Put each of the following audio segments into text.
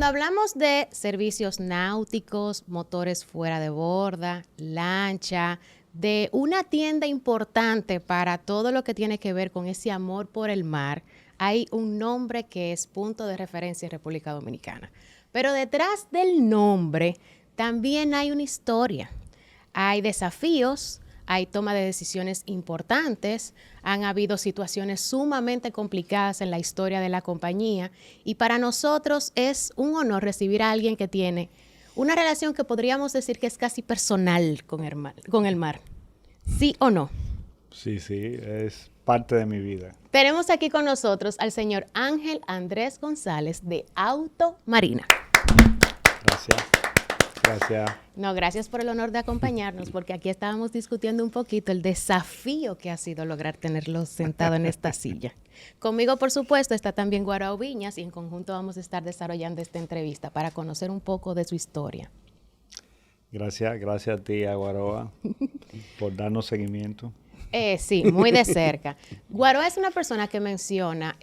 Cuando hablamos de servicios náuticos, motores fuera de borda, lancha, de una tienda importante para todo lo que tiene que ver con ese amor por el mar, hay un nombre que es punto de referencia en República Dominicana. Pero detrás del nombre también hay una historia. Hay desafíos, hay toma de decisiones importantes, han habido situaciones sumamente complicadas en la historia de la compañía y para nosotros es un honor recibir a alguien que tiene una relación que podríamos decir que es casi personal con el mar. ¿Sí o no? Sí, es parte de mi vida. Tenemos aquí con nosotros al señor Ángel Andrés González de Auto Marina. Gracias. No, gracias por el honor de acompañarnos, porque aquí estábamos discutiendo un poquito el desafío que ha sido lograr tenerlo sentado en esta silla. Conmigo, por supuesto, está también Guarao Viñas y en conjunto vamos a estar desarrollando esta entrevista para conocer un poco de su historia. Gracias a ti, Guaroa, por darnos seguimiento. Sí, muy de cerca. Guaroa es una persona que menciona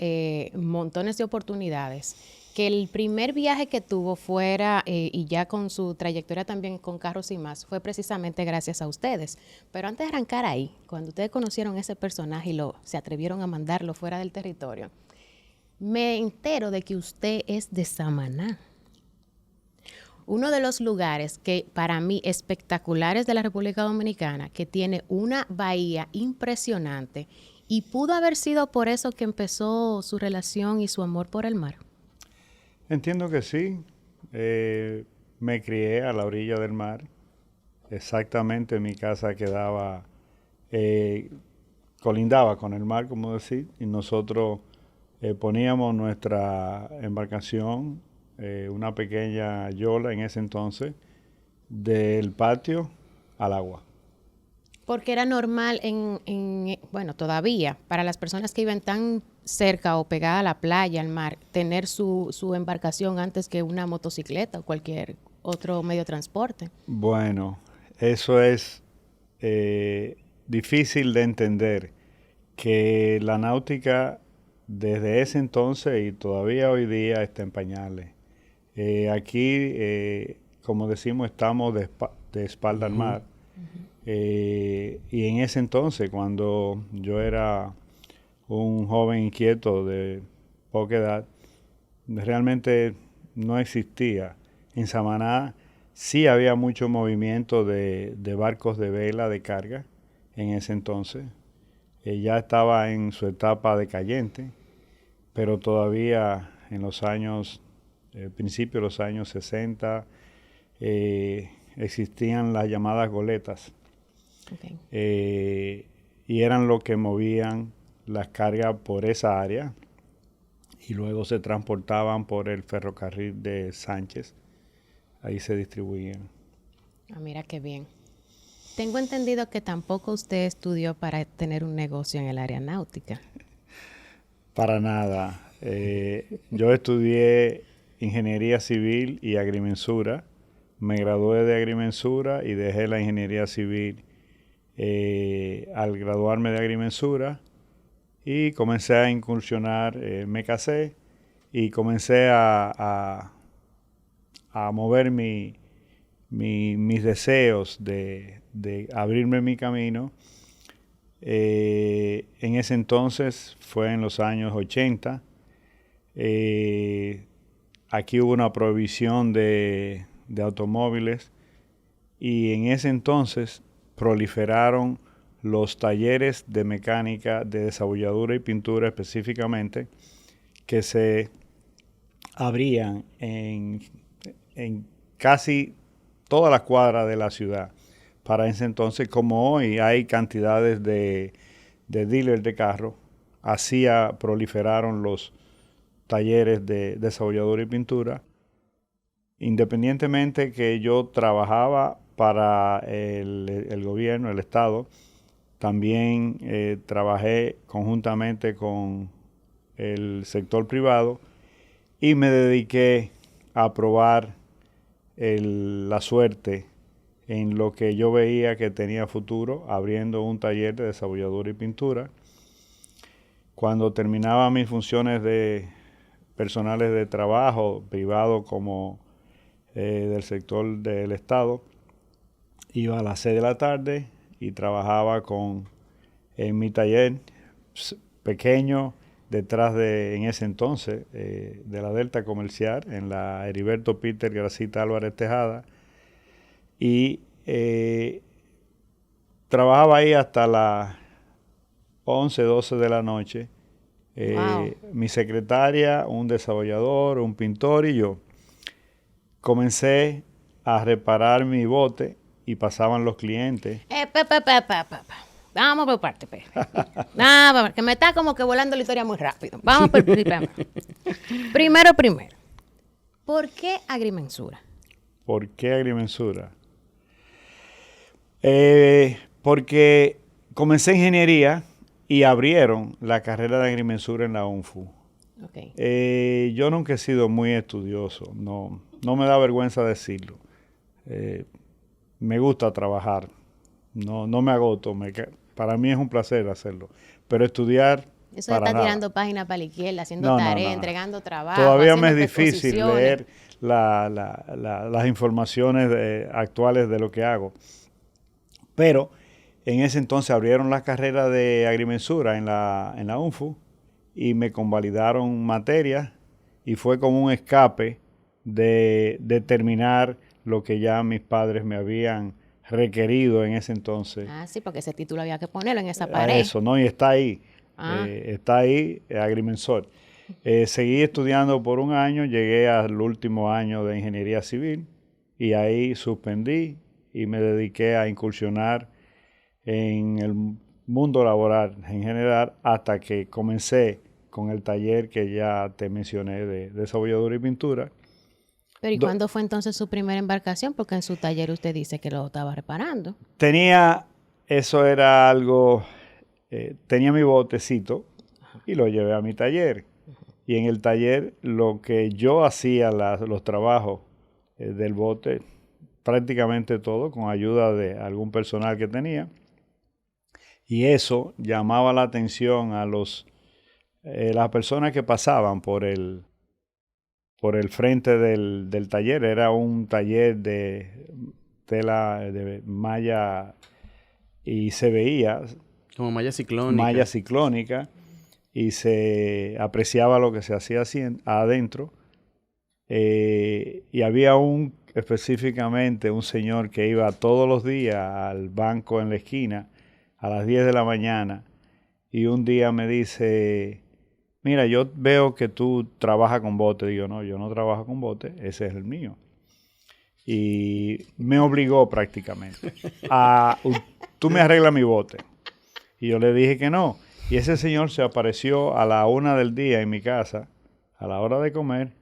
montones de oportunidades, que el primer viaje que tuvo fuera, y ya con su trayectoria también con Carros y Más, fue precisamente gracias a ustedes. Pero antes de arrancar ahí, cuando ustedes conocieron ese personaje y se atrevieron a mandarlo fuera del territorio, me entero de que usted es de Samaná. Uno de los lugares que para mí espectaculares de la República Dominicana, que tiene una bahía impresionante y pudo haber sido por eso que empezó su relación y su amor por el mar. Entiendo que sí. Me crié a la orilla del mar. Exactamente, mi casa quedaba, colindaba con el mar, como decir, y nosotros poníamos nuestra embarcación, una pequeña yola en ese entonces, del patio al agua. Porque era normal bueno, todavía, para las personas que viven tan cerca o pegada a la playa, al mar, tener su embarcación antes que una motocicleta o cualquier otro medio de transporte. Bueno, eso es difícil de entender, que la náutica desde ese entonces y todavía hoy día está en pañales. Aquí, como decimos, estamos de espalda al mar. Y en ese entonces, cuando yo era un joven inquieto de poca edad, realmente no existía. En Samaná sí había mucho movimiento de barcos de vela de carga en ese entonces. Ya estaba en su etapa decayente, pero todavía en los años, principios de los años 60, existían las llamadas goletas. Okay. Y eran lo que movían las cargas por esa área y luego se transportaban por el ferrocarril de Sánchez. Ahí se distribuían. Ah, mira qué bien. Tengo entendido que tampoco usted estudió para tener un negocio en el área náutica. Para nada. Yo estudié ingeniería civil y agrimensura. Me gradué de agrimensura y dejé la ingeniería civil al graduarme de agrimensura y comencé a incursionar, me casé y comencé a mover mis deseos de abrirme mi camino. En ese entonces fue en los años 80. Aquí hubo una prohibición de automóviles y en ese entonces proliferaron los talleres de mecánica, de desabolladura y pintura específicamente, que se abrían en casi todas las cuadras de la ciudad. Para ese entonces, como hoy hay cantidades de dealers de carros, así proliferaron los talleres de desabolladura y pintura. Independientemente que yo trabajaba para el gobierno, el Estado, también trabajé conjuntamente con el sector privado y me dediqué a probar la suerte en lo que yo veía que tenía futuro, abriendo un taller de desabolladura y pintura. Cuando terminaba mis funciones personales de trabajo, privado como del sector del Estado. Iba a las 6 de la tarde y trabajaba en mi taller pequeño, detrás en ese entonces, de la Delta Comercial, en la Heriberto Peter Gracita Álvarez Tejada. Y trabajaba ahí hasta las 11, 12 de la noche. Wow. Mi secretaria, un desarrollador, un pintor y yo. Comencé a reparar mi bote y pasaban los clientes. Vamos por parte, no, que me está como que volando la historia muy rápido. Vamos por primero. ¿Por qué agrimensura? ¿Por qué agrimensura? Porque comencé ingeniería y abrieron la carrera de agrimensura en la UNFU. Okay. Yo nunca he sido muy estudioso, no me da vergüenza decirlo. Me gusta trabajar, no me agoto, para mí es un placer hacerlo, pero estudiar eso está nada. Tirando páginas para la izquierda, haciendo tareas, entregando trabajo. Todavía me es difícil leer las informaciones actuales de lo que hago, pero en ese entonces abrieron la carrera de agrimensura en la UNFU y me convalidaron materias y fue como un escape de terminar lo que ya mis padres me habían requerido en ese entonces. Ah, sí, porque ese título había que ponerlo en esa pared. Eso, ¿no? Y está ahí. Está ahí, agrimensor. Seguí estudiando por un año, llegué al último año de ingeniería civil y ahí suspendí y me dediqué a incursionar en el mundo laboral en general hasta que comencé con el taller que ya te mencioné de desolladura y pintura. Pero ¿y cuándo fue entonces su primera embarcación? Porque en su taller usted dice que lo estaba reparando. Eso era algo, tenía mi botecito y lo llevé a mi taller. Y en el taller lo que yo hacía, los trabajos del bote, prácticamente todo, con ayuda de algún personal que tenía. Y eso llamaba la atención a las personas que pasaban por el frente del taller. Era un taller de tela de malla y se veía como malla ciclónica. Malla ciclónica y se apreciaba lo que se hacía adentro. Y había específicamente un señor que iba todos los días al banco en la esquina a las 10 de la mañana y un día me dice: mira, yo veo que tú trabajas con bote. Digo, no, yo no trabajo con bote, ese es el mío. Y me obligó prácticamente tú me arreglas mi bote. Y yo le dije que no. Y ese señor se apareció a la 1 del día en mi casa, a la hora de comer,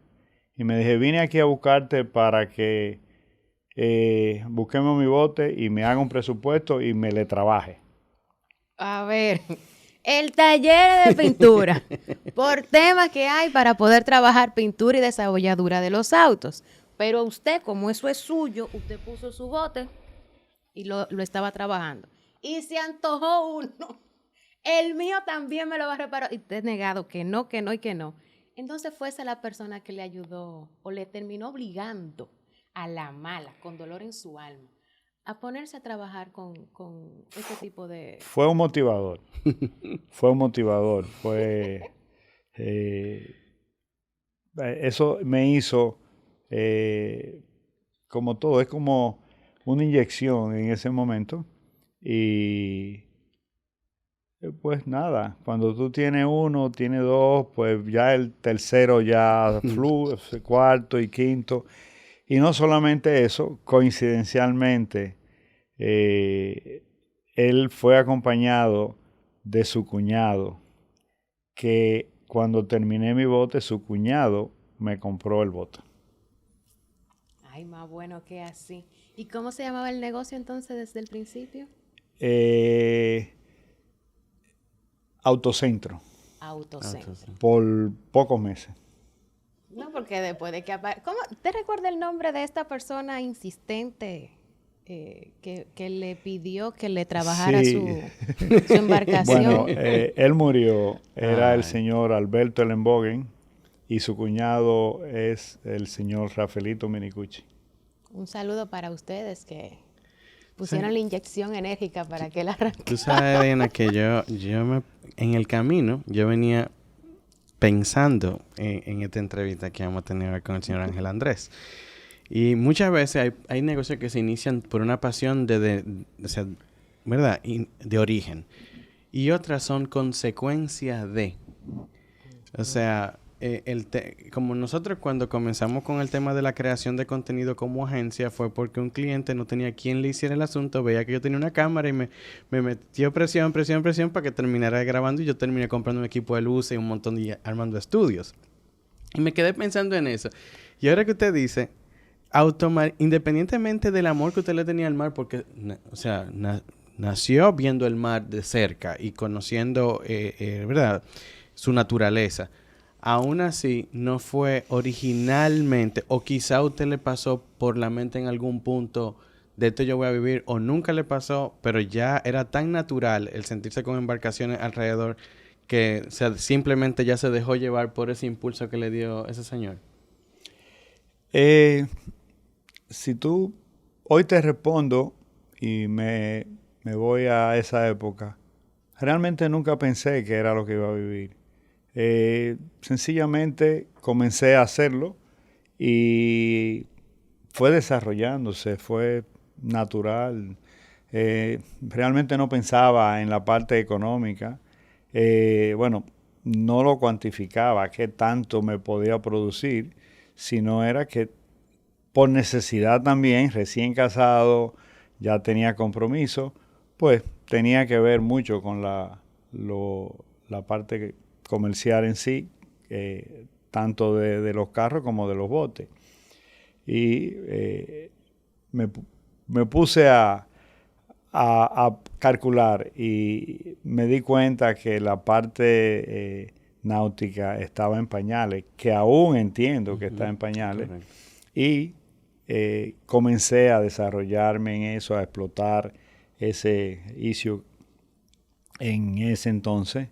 y me dije: vine aquí a buscarte para que busquemos mi bote y me haga un presupuesto y me le trabaje. A ver, el taller de pintura, por temas que hay para poder trabajar pintura y desolladura de los autos. Pero usted, como eso es suyo, usted puso su bote y lo estaba trabajando. Y se antojó uno. El mío también me lo va a reparar. Y usted negado que no. Entonces fue esa la persona que le ayudó o le terminó obligando a la mala, con dolor en su alma, a ponerse a trabajar con este tipo de... Fue un motivador. Eso me hizo, como todo, es como una inyección en ese momento. Y pues nada, cuando tú tienes uno, tienes dos, pues ya el tercero ya fluye, cuarto y quinto. Y no solamente eso, coincidencialmente, él fue acompañado de su cuñado, que cuando terminé mi bote, su cuñado me compró el bote. Ay, más bueno que así. ¿Y cómo se llamaba el negocio entonces desde el principio? Autocentro. Autocentro. Por pocos meses. No, porque después de que ¿cómo te recuerda el nombre de esta persona insistente que le pidió que le trabajara su embarcación? Bueno, él murió. Era el señor Alberto Ellenbogen y su cuñado es el señor Rafaelito Minicucci. Un saludo para ustedes que pusieron la inyección enérgica para que él arranque. Tú sabes, Diana, que en el camino, yo venía pensando en esta entrevista que vamos a tener con el señor Ángel Andrés. Y muchas veces hay negocios que se inician por una pasión o sea, ¿verdad? De origen. Y otras son consecuencias de. O sea, como nosotros cuando comenzamos con el tema de la creación de contenido como agencia, fue porque un cliente no tenía quien le hiciera el asunto, veía que yo tenía una cámara y me metió presión para que terminara grabando, y yo terminé comprando un equipo de luces y un montón de armando estudios. Y me quedé pensando en eso. Y ahora que usted dice, independientemente del amor que usted le tenía al mar, porque, o sea, nació viendo el mar de cerca y conociendo, ¿verdad?, su naturaleza. Aún así, no fue originalmente, o quizá a usted le pasó por la mente en algún punto, de esto yo voy a vivir, o nunca le pasó, pero ya era tan natural el sentirse con embarcaciones alrededor que simplemente ya se dejó llevar por ese impulso que le dio ese señor. Si tú, hoy te respondo y me voy a esa época, realmente nunca pensé que era lo que iba a vivir. Sencillamente comencé a hacerlo y fue desarrollándose, fue natural. Realmente no pensaba en la parte económica. Bueno, no lo cuantificaba, qué tanto me podía producir, sino era que por necesidad también, recién casado, ya tenía compromiso, pues tenía que ver mucho con la parte comercial en sí, tanto de los carros como de los botes. Y me puse a calcular y me di cuenta que la parte náutica estaba en pañales, que aún entiendo que está en pañales. Correcto. Y comencé a desarrollarme en eso, a explotar ese issue en ese entonces.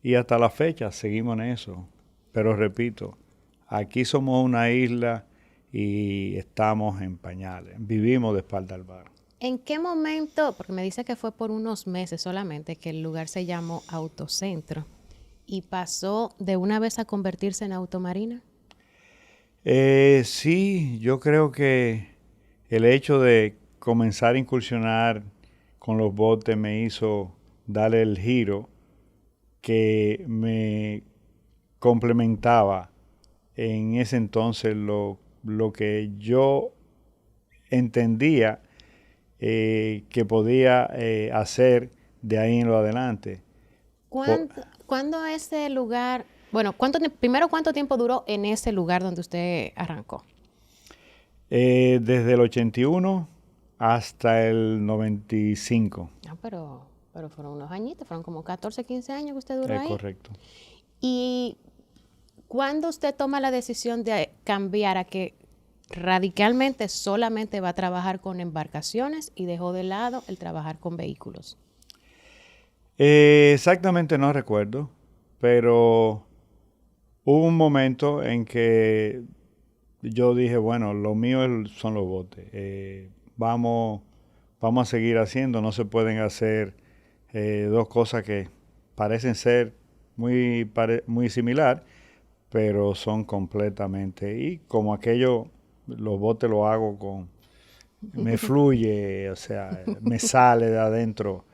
Y hasta la fecha seguimos en eso. Pero repito, aquí somos una isla y estamos en pañales. Vivimos de espalda al mar. ¿En qué momento, porque me dice que fue por unos meses solamente, que el lugar se llamó Autocentro y pasó de una vez a convertirse en Automarina? Sí, yo creo que el hecho de comenzar a incursionar con los botes me hizo darle el giro que me complementaba en ese entonces lo que yo entendía que podía hacer de ahí en lo adelante. ¿Cuándo ese lugar, bueno, primero cuánto tiempo duró en ese lugar donde usted arrancó? Desde el 81 hasta el 95. Ah, pero fueron unos añitos, fueron como 14, 15 años que usted duró ahí. Correcto. ¿Y cuándo usted toma la decisión de cambiar a que radicalmente solamente va a trabajar con embarcaciones y dejó de lado el trabajar con vehículos? Exactamente no recuerdo, pero hubo un momento en que yo dije, bueno, lo mío son los botes. Vamos a seguir haciendo, no se pueden hacer dos cosas que parecen ser muy similar, pero son completamente. Y como aquello, los botes lo hago me fluye, o sea, me sale de adentro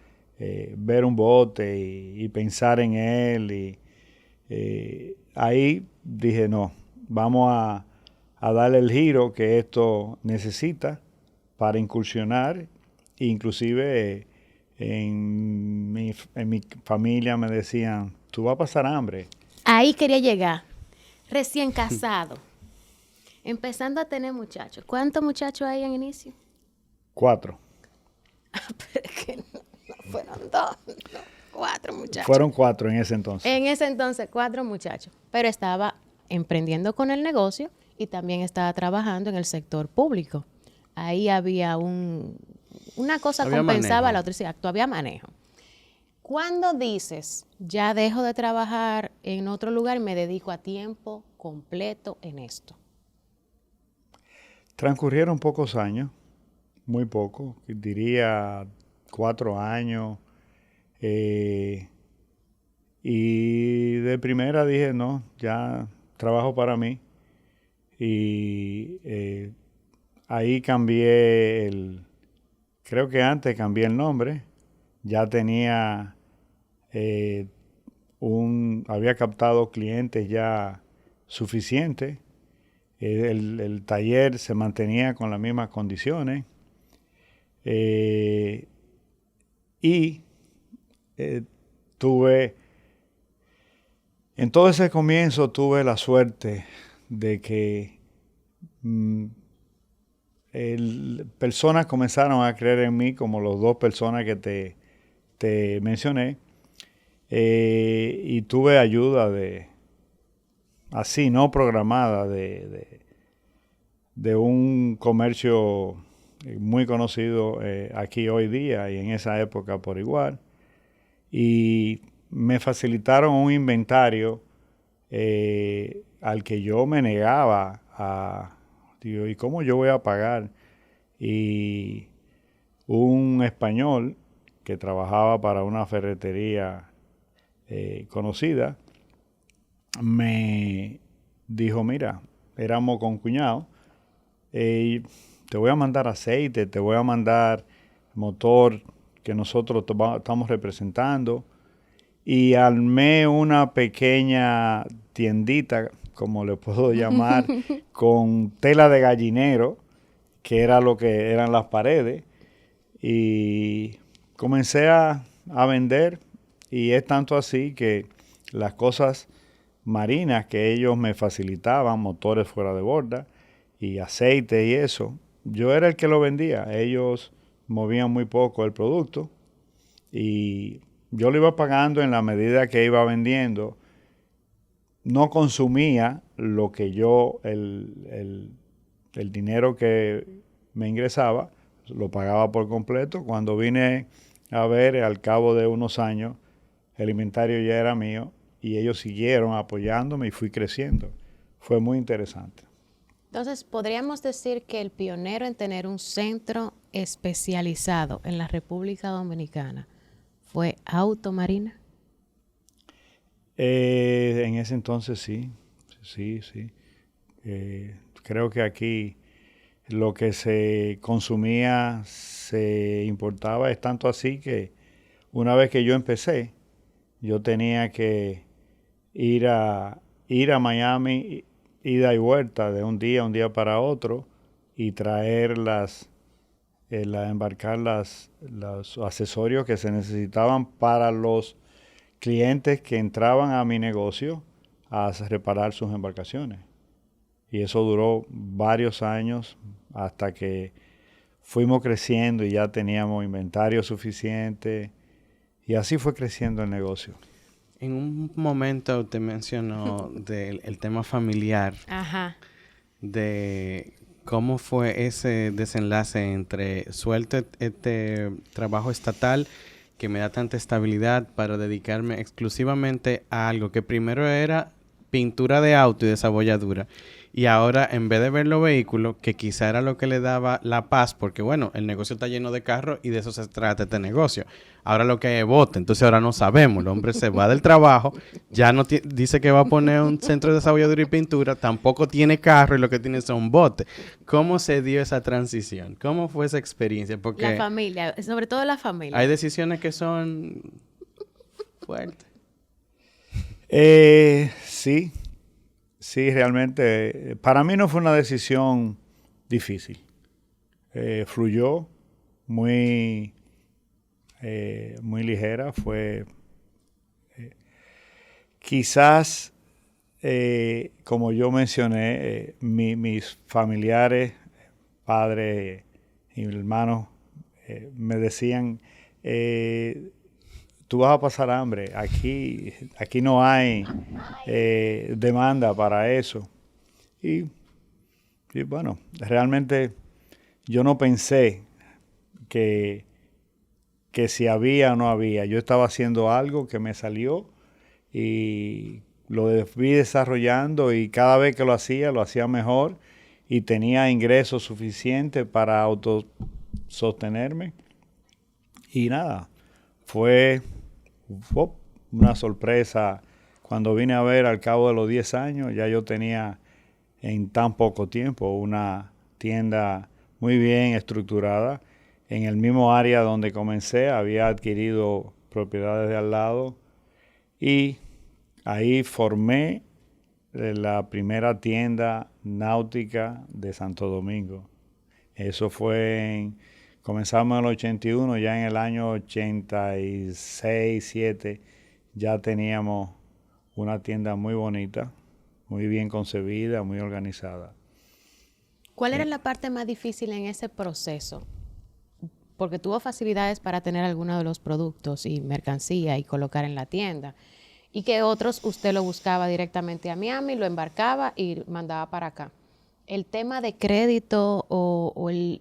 ver un bote y pensar en él. Y ahí dije, no, vamos a darle el giro que esto necesita para incursionar. Inclusive en mi familia me decían, tú vas a pasar hambre. Ahí quería llegar, recién casado, empezando a tener muchachos. ¿Cuántos muchachos hay en inicio? 4. Pero es que no fueron 2, no, 4 muchachos. Fueron 4 en ese entonces. En ese entonces, 4 muchachos. Pero estaba emprendiendo con el negocio y también estaba trabajando en el sector público. Ahí había una cosa compensaba a la otra, sí, había manejo. ¿Cuándo dices, ya dejo de trabajar en otro lugar y me dedico a tiempo completo en esto? Transcurrieron pocos años, muy poco, diría 4 años. Y de primera dije, no, ya trabajo para mí. Y ahí creo que antes cambié el nombre. Ya tenía había captado clientes ya suficientes. El taller se mantenía con las mismas condiciones. Y en todo ese comienzo tuve la suerte de que personas comenzaron a creer en mí, como las 2 personas que te mencioné, y tuve ayuda así, no programada, de un comercio muy conocido aquí hoy día y en esa época por igual. Y me facilitaron un inventario al que yo me negaba digo, ¿y cómo yo voy a pagar? Y un español que trabajaba para una ferretería conocida me dijo, mira, éramos concuñados, te voy a mandar aceite, te voy a mandar motor que nosotros estamos representando, y armé una pequeña tiendita, como le puedo llamar, con tela de gallinero, que era lo que eran las paredes, y comencé a vender, y es tanto así que las cosas marinas que ellos me facilitaban, motores fuera de borda y aceite y eso, yo era el que lo vendía. Ellos movían muy poco el producto y yo lo iba pagando en la medida que iba vendiendo. No consumía lo que el dinero que me ingresaba, lo pagaba por completo. Cuando vine a ver, al cabo de unos años, el inventario ya era mío y ellos siguieron apoyándome y fui creciendo. Fue muy interesante. Entonces, podríamos decir que el pionero en tener un centro especializado en la República Dominicana fue Automarina. En ese entonces sí. Creo que aquí lo que se consumía se importaba. Es tanto así que una vez que yo empecé, yo tenía que ir a Miami, ida y vuelta de un día para otro, y traer embarcar los accesorios que se necesitaban para los clientes que entraban a mi negocio a reparar sus embarcaciones. Y eso duró varios años hasta que fuimos creciendo y ya teníamos inventario suficiente. Y así fue creciendo el negocio. En un momento usted mencionó el tema familiar. Ajá. De cómo fue ese desenlace entre suelto este trabajo estatal que me da tanta estabilidad para dedicarme exclusivamente a algo que primero era pintura de auto y desabolladura, y ahora en vez de ver los vehículos, que quizá era lo que le daba la paz, porque bueno, el negocio está lleno de carros y de eso se trata este negocio. Ahora lo que hay es bote, entonces ahora no sabemos, el hombre se va del trabajo, ya no dice que va a poner un centro de desabolladura y pintura, tampoco tiene carro y lo que tiene son botes. ¿Cómo se dio esa transición? ¿Cómo fue esa experiencia? Porque la familia, sobre todo la familia. Hay decisiones que son fuertes. Sí, realmente. Para mí no fue una decisión difícil. Fluyó muy ligera. Fue quizás, como yo mencioné, mis familiares, padres y hermanos, me decían, tú vas a pasar hambre, aquí no hay demanda para eso. Y bueno, realmente yo no pensé que si había o no había. Yo estaba haciendo algo que me salió y lo fui desarrollando y cada vez que lo hacía mejor y tenía ingresos suficientes para autosostenerme. Y nada, fue una sorpresa cuando vine a ver al cabo de los 10 años, ya yo tenía en tan poco tiempo una tienda muy bien estructurada. En el mismo área donde comencé, había adquirido propiedades de al lado y ahí formé la primera tienda náutica de Santo Domingo. Eso fue comenzamos en el 81, ya en el año 86, 7, ya teníamos una tienda muy bonita, muy bien concebida, muy organizada. ¿Cuál era la parte más difícil en ese proceso? Porque tuvo facilidades para tener algunos de los productos y mercancía y colocar en la tienda. Y que otros usted lo buscaba directamente a Miami, lo embarcaba y mandaba para acá. El tema de crédito o el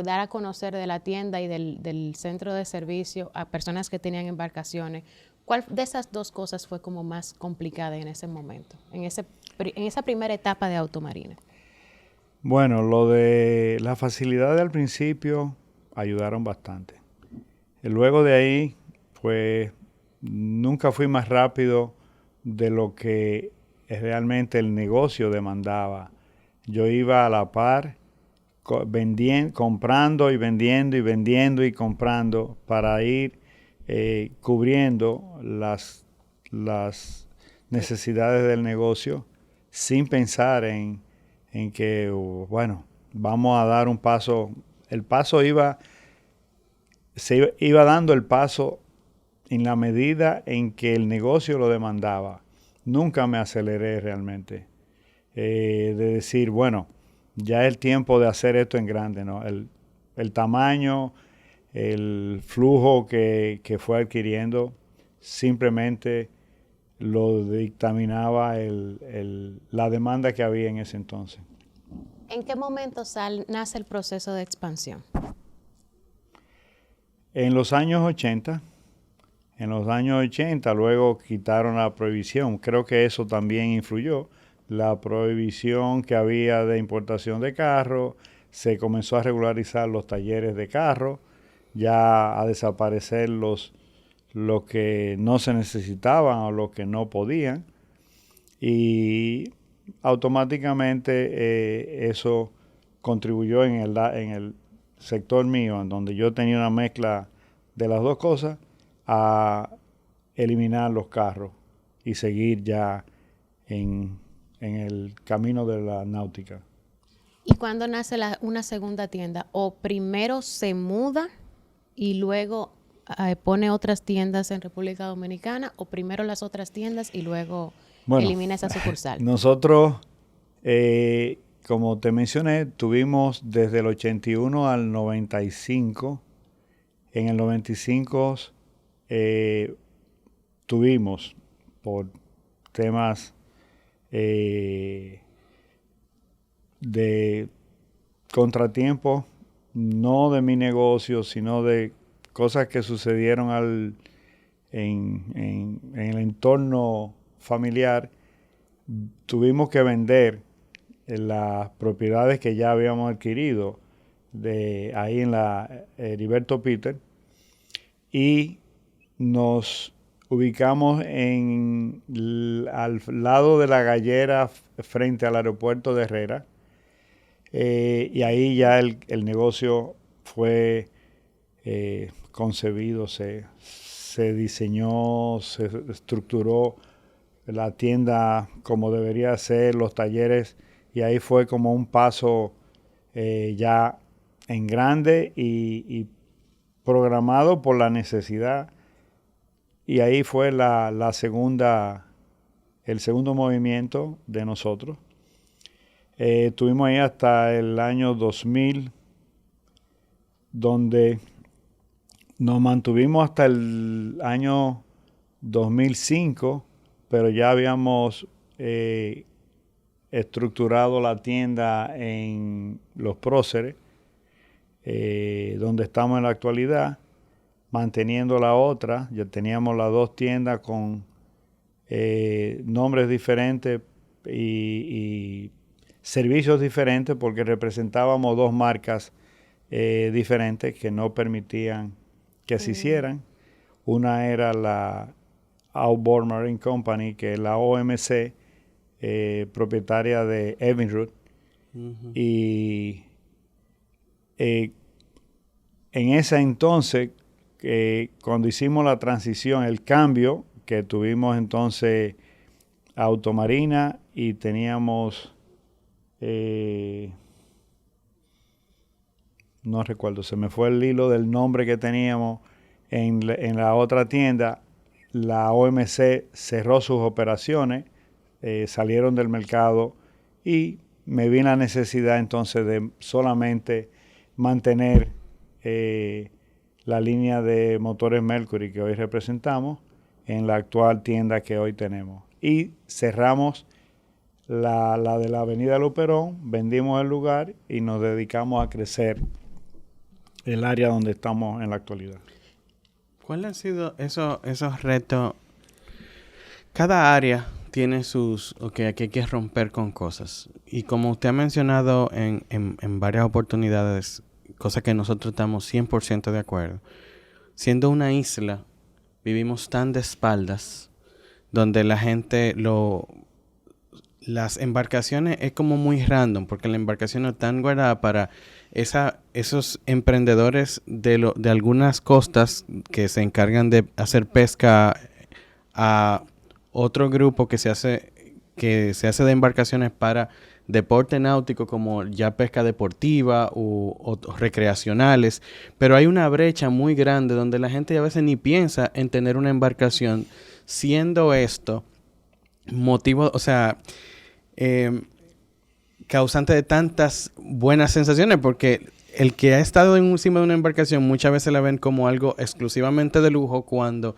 dar a conocer de la tienda y del centro de servicio a personas que tenían embarcaciones, ¿cuál de esas dos cosas fue como más complicada en ese momento, en esa primera etapa de Automarina? Bueno, lo de la facilidad al principio ayudaron bastante. Luego de ahí, pues nunca fui más rápido de lo que realmente el negocio demandaba. Yo iba a la par, comprando y vendiendo y vendiendo y comprando para ir cubriendo las necesidades del negocio sin pensar en que, bueno, vamos a dar un paso. Se iba dando el paso en la medida en que el negocio lo demandaba. Nunca me aceleré realmente. De decir, bueno, ya es el tiempo de hacer esto en grande, ¿no? El tamaño, el flujo que fue adquiriendo, simplemente lo dictaminaba la demanda que había en ese entonces. ¿En qué momento nace el proceso de expansión? En los años 80, luego quitaron la prohibición. Creo que eso también influyó. La prohibición que había de importación de carros, se comenzó a regularizar los talleres de carros, ya a desaparecer los que no se necesitaban o los que no podían. Y automáticamente eso contribuyó en el sector mío, en donde yo tenía una mezcla de las dos cosas, a eliminar los carros y seguir ya en el camino de la náutica. ¿Y cuándo nace una segunda tienda? ¿O primero se muda y luego pone otras tiendas en República Dominicana? ¿O primero las otras tiendas y luego elimina esa sucursal? Nosotros, como te mencioné, tuvimos desde el 81 al 95. En el 95 tuvimos, por temas de contratiempos, no de mi negocio, sino de cosas que sucedieron en el entorno familiar, tuvimos que vender las propiedades que ya habíamos adquirido ahí en la Heriberto Peter, y nos ubicamos al lado de la Gallera frente al aeropuerto de Herrera, y ahí ya el negocio fue concebido, se diseñó, se estructuró la tienda como debería ser, los talleres, y ahí fue como un paso ya en grande y programado por la necesidad. Y ahí fue el segundo movimiento de nosotros. Estuvimos ahí hasta el año 2000, donde nos mantuvimos hasta el año 2005, pero ya habíamos estructurado la tienda en Los Próceres, donde estamos en la actualidad, manteniendo la otra. Ya teníamos las dos tiendas con nombres diferentes y servicios diferentes porque representábamos dos marcas diferentes que no permitían que se hicieran. Una era la Outboard Marine Company, que es la OMC, propietaria de Evinrude. Y en ese entonces, cuando hicimos la transición, el cambio, que tuvimos entonces Automarina y teníamos, no recuerdo, se me fue el hilo del nombre que teníamos en la otra tienda. La OMC cerró sus operaciones, salieron del mercado y me vi la necesidad entonces de solamente mantener la línea de motores Mercury que hoy representamos en la actual tienda que hoy tenemos. Y cerramos la de la Avenida Luperón, vendimos el lugar y nos dedicamos a crecer el área donde estamos en la actualidad. ¿Cuáles han sido esos retos? Cada área tiene sus... Ok, aquí hay que romper con cosas. Y como usted ha mencionado en varias oportunidades, cosas que nosotros estamos 100% de acuerdo. Siendo una isla, vivimos tan de espaldas, donde la gente las embarcaciones es como muy random, porque la embarcación no está guardada para esos emprendedores de algunas costas que se encargan de hacer pesca a otro grupo que se hace de embarcaciones para deporte náutico, como ya pesca deportiva o recreacionales, pero hay una brecha muy grande donde la gente a veces ni piensa en tener una embarcación, siendo esto motivo, o sea, causante de tantas buenas sensaciones, porque el que ha estado encima de una embarcación muchas veces la ven como algo exclusivamente de lujo cuando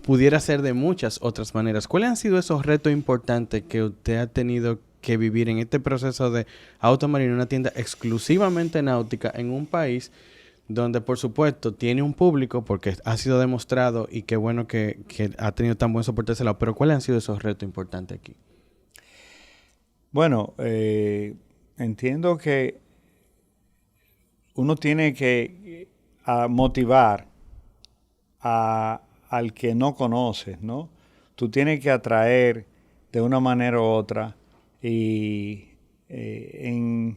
pudiera ser de muchas otras maneras. ¿Cuáles han sido esos retos importantes que usted ha tenido que vivir en este proceso de Automarina, una tienda exclusivamente náutica en un país donde, por supuesto, tiene un público porque ha sido demostrado y qué bueno que ha tenido tan buen soporte de ese lado? Pero ¿cuáles han sido esos retos importantes aquí? Bueno, entiendo que uno tiene que motivar al que no conoces, ¿no? Tú tienes que atraer de una manera u otra y en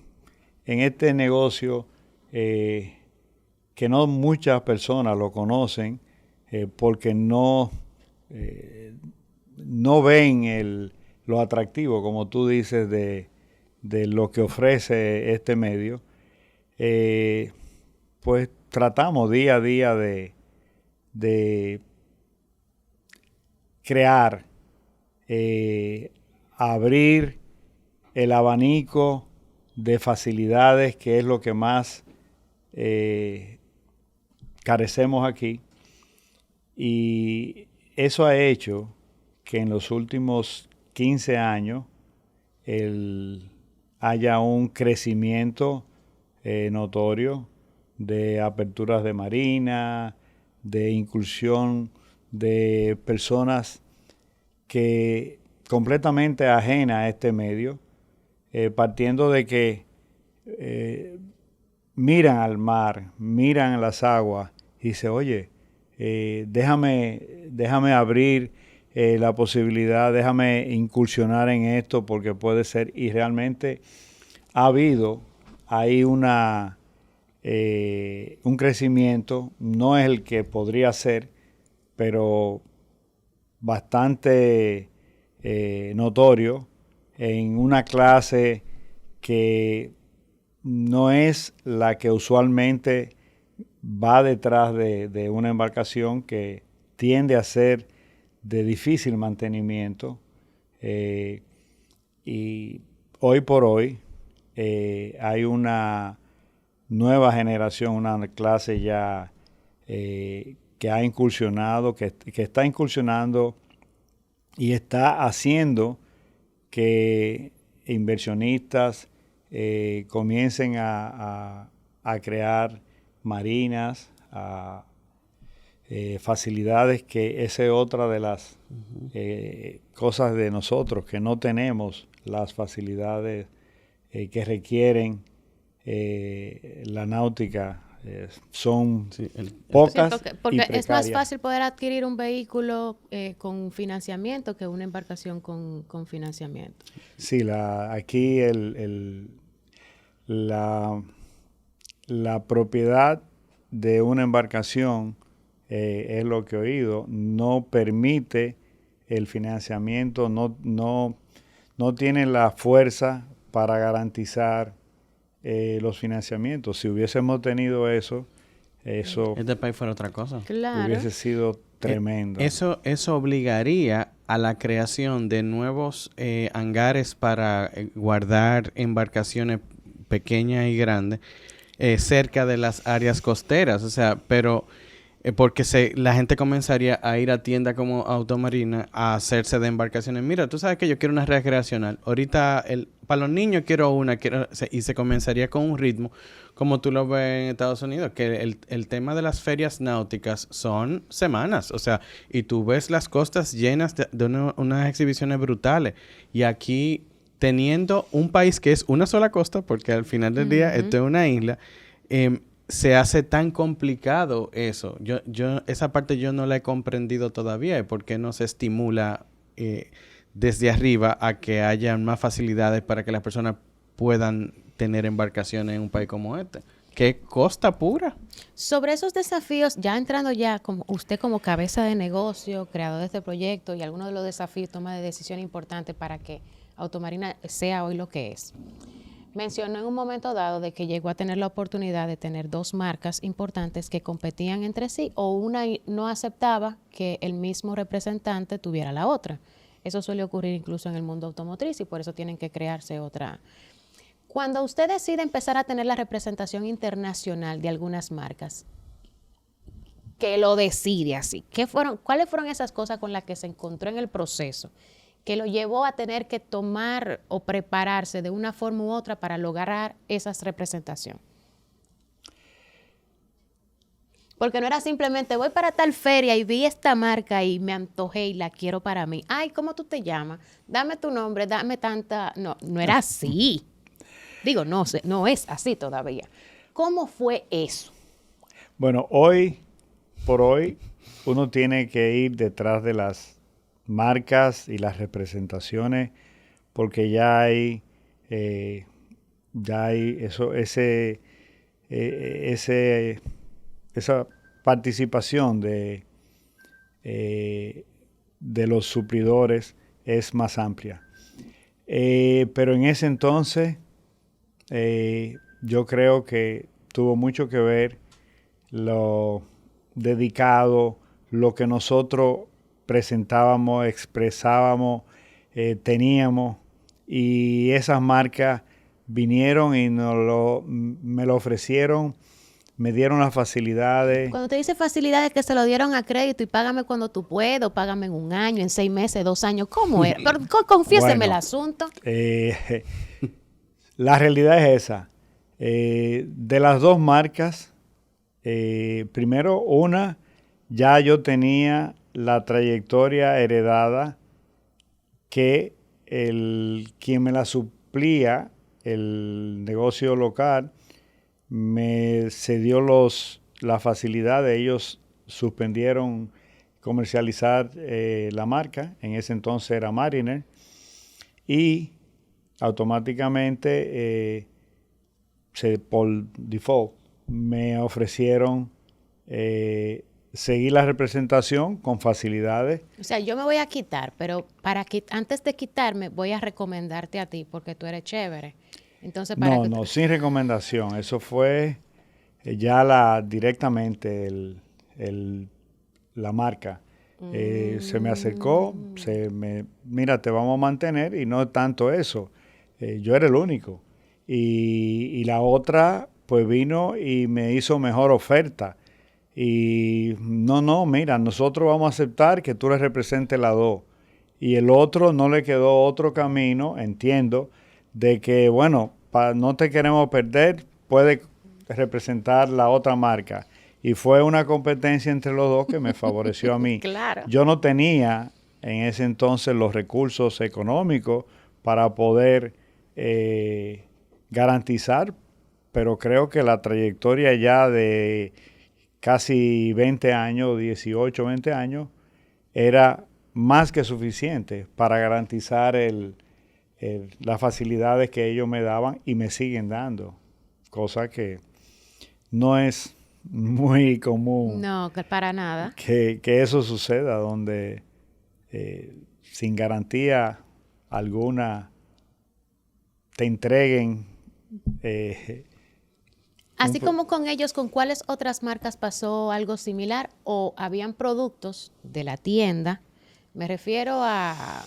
este negocio que no muchas personas lo conocen porque no ven lo atractivo, como tú dices, de lo que ofrece este medio, pues tratamos día a día de crear, abrir el abanico de facilidades, que es lo que más carecemos aquí. Y eso ha hecho que en los últimos 15 años haya un crecimiento notorio de aperturas de marina, de incursión de personas que completamente ajenas a este medio, partiendo de que miran al mar, miran a las aguas y dicen, oye, déjame abrir la posibilidad, déjame incursionar en esto porque puede ser, y realmente ha habido ahí un crecimiento, no es el que podría ser, pero bastante notorio en una clase que no es la que usualmente va detrás de una embarcación, que tiende a ser de difícil mantenimiento, y hoy por hoy hay una nueva generación, una clase ya que ha incursionado, que está incursionando y está haciendo que inversionistas comiencen a crear marinas, facilidades, que esa es otra de las cosas de nosotros, que no tenemos las facilidades que requieren la náutica. Son pocas porque y es más precarias. fácil poder adquirir un vehículo con financiamiento que una embarcación con financiamiento. Sí, aquí la propiedad de una embarcación, es lo que he oído, no permite el financiamiento, no tiene la fuerza para garantizar los financiamientos. Si hubiésemos tenido eso Este país fuera otra cosa. Claro. hubiese sido tremendo. Eso obligaría a la creación de nuevos hangares para guardar embarcaciones pequeñas y grandes cerca de las áreas costeras. O sea, pero porque la gente comenzaría a ir a tiendas como Automarina a hacerse de embarcaciones. Mira, tú sabes que yo quiero una recreacional. Ahorita para los niños quiero una. Y se comenzaría con un ritmo como tú lo ves en Estados Unidos, que el tema de las ferias náuticas son semanas. O sea, y tú ves las costas llenas de unas exhibiciones brutales. Y aquí, teniendo un país que es una sola costa, porque al final del día esto es una isla, se hace tan complicado eso. Esa parte yo no la he comprendido todavía, por qué no se estimula desde arriba a que haya más facilidades para que las personas puedan tener embarcaciones en un país como este. ¡Qué costa pura! Sobre esos desafíos, ya entrando ya como usted como cabeza de negocio, creador de este proyecto, y algunos de los desafíos, toma de decisión importante para que Automarina sea hoy lo que es. Mencionó en un momento dado de que llegó a tener la oportunidad de tener dos marcas importantes que competían entre sí, o una no aceptaba que el mismo representante tuviera la otra. Eso suele ocurrir incluso en el mundo automotriz y por eso tienen que crearse otra. Cuando usted decide empezar a tener la representación internacional de algunas marcas, que lo decide así, ¿cuáles fueron esas cosas con las que se encontró en el proceso que lo llevó a tener que tomar o prepararse de una forma u otra para lograr esas representaciones? Porque no era simplemente voy para tal feria y vi esta marca y me antojé y la quiero para mí. Ay, ¿cómo tú te llamas? Dame tu nombre, dame tanta... No era así. Digo, no es así todavía. ¿Cómo fue eso? Bueno, hoy por hoy uno tiene que ir detrás de las marcas y las representaciones porque ya hay esa participación de los suplidores es más amplia. Pero en ese entonces yo creo que tuvo mucho que ver lo dedicado, lo que nosotros presentábamos, expresábamos, teníamos, y esas marcas vinieron y me lo ofrecieron, me dieron las facilidades. Cuando te dice facilidades que se lo dieron a crédito y págame cuando tú puedas, págame en 1 año, en 6 meses, 2 años, ¿cómo era? Pero confiéseme el asunto. La realidad es esa. De las dos marcas, primero una, ya yo tenía la trayectoria heredada que quien me la suplía, el negocio local, me cedió la facilidad de ellos suspendieron comercializar la marca. En ese entonces era Mariner. Y automáticamente, por default, me ofrecieron seguir la representación con facilidades. O sea, yo me voy a quitar, pero antes de quitarme voy a recomendarte a ti porque tú eres chévere. Entonces, sin recomendación. Eso fue ya directamente la marca. Se me acercó, mira, te vamos a mantener, y no tanto eso. Yo era el único. Y la otra, pues vino y me hizo mejor oferta. Y mira, nosotros vamos a aceptar que tú le representes la 2. Y el otro no le quedó otro camino, entiendo, de que, bueno, no te queremos perder, puede representar la otra marca. Y fue una competencia entre los dos que me favoreció a mí. Claro. Yo no tenía en ese entonces los recursos económicos para poder garantizar, pero creo que la trayectoria ya de casi 20 años, 18, 20 años, era más que suficiente para garantizar las facilidades que ellos me daban y me siguen dando, cosa que no es muy común. No, que para nada. Que eso suceda, donde sin garantía alguna te entreguen. Así como con ellos, ¿con cuáles otras marcas pasó algo similar? ¿O habían productos de la tienda? Me refiero a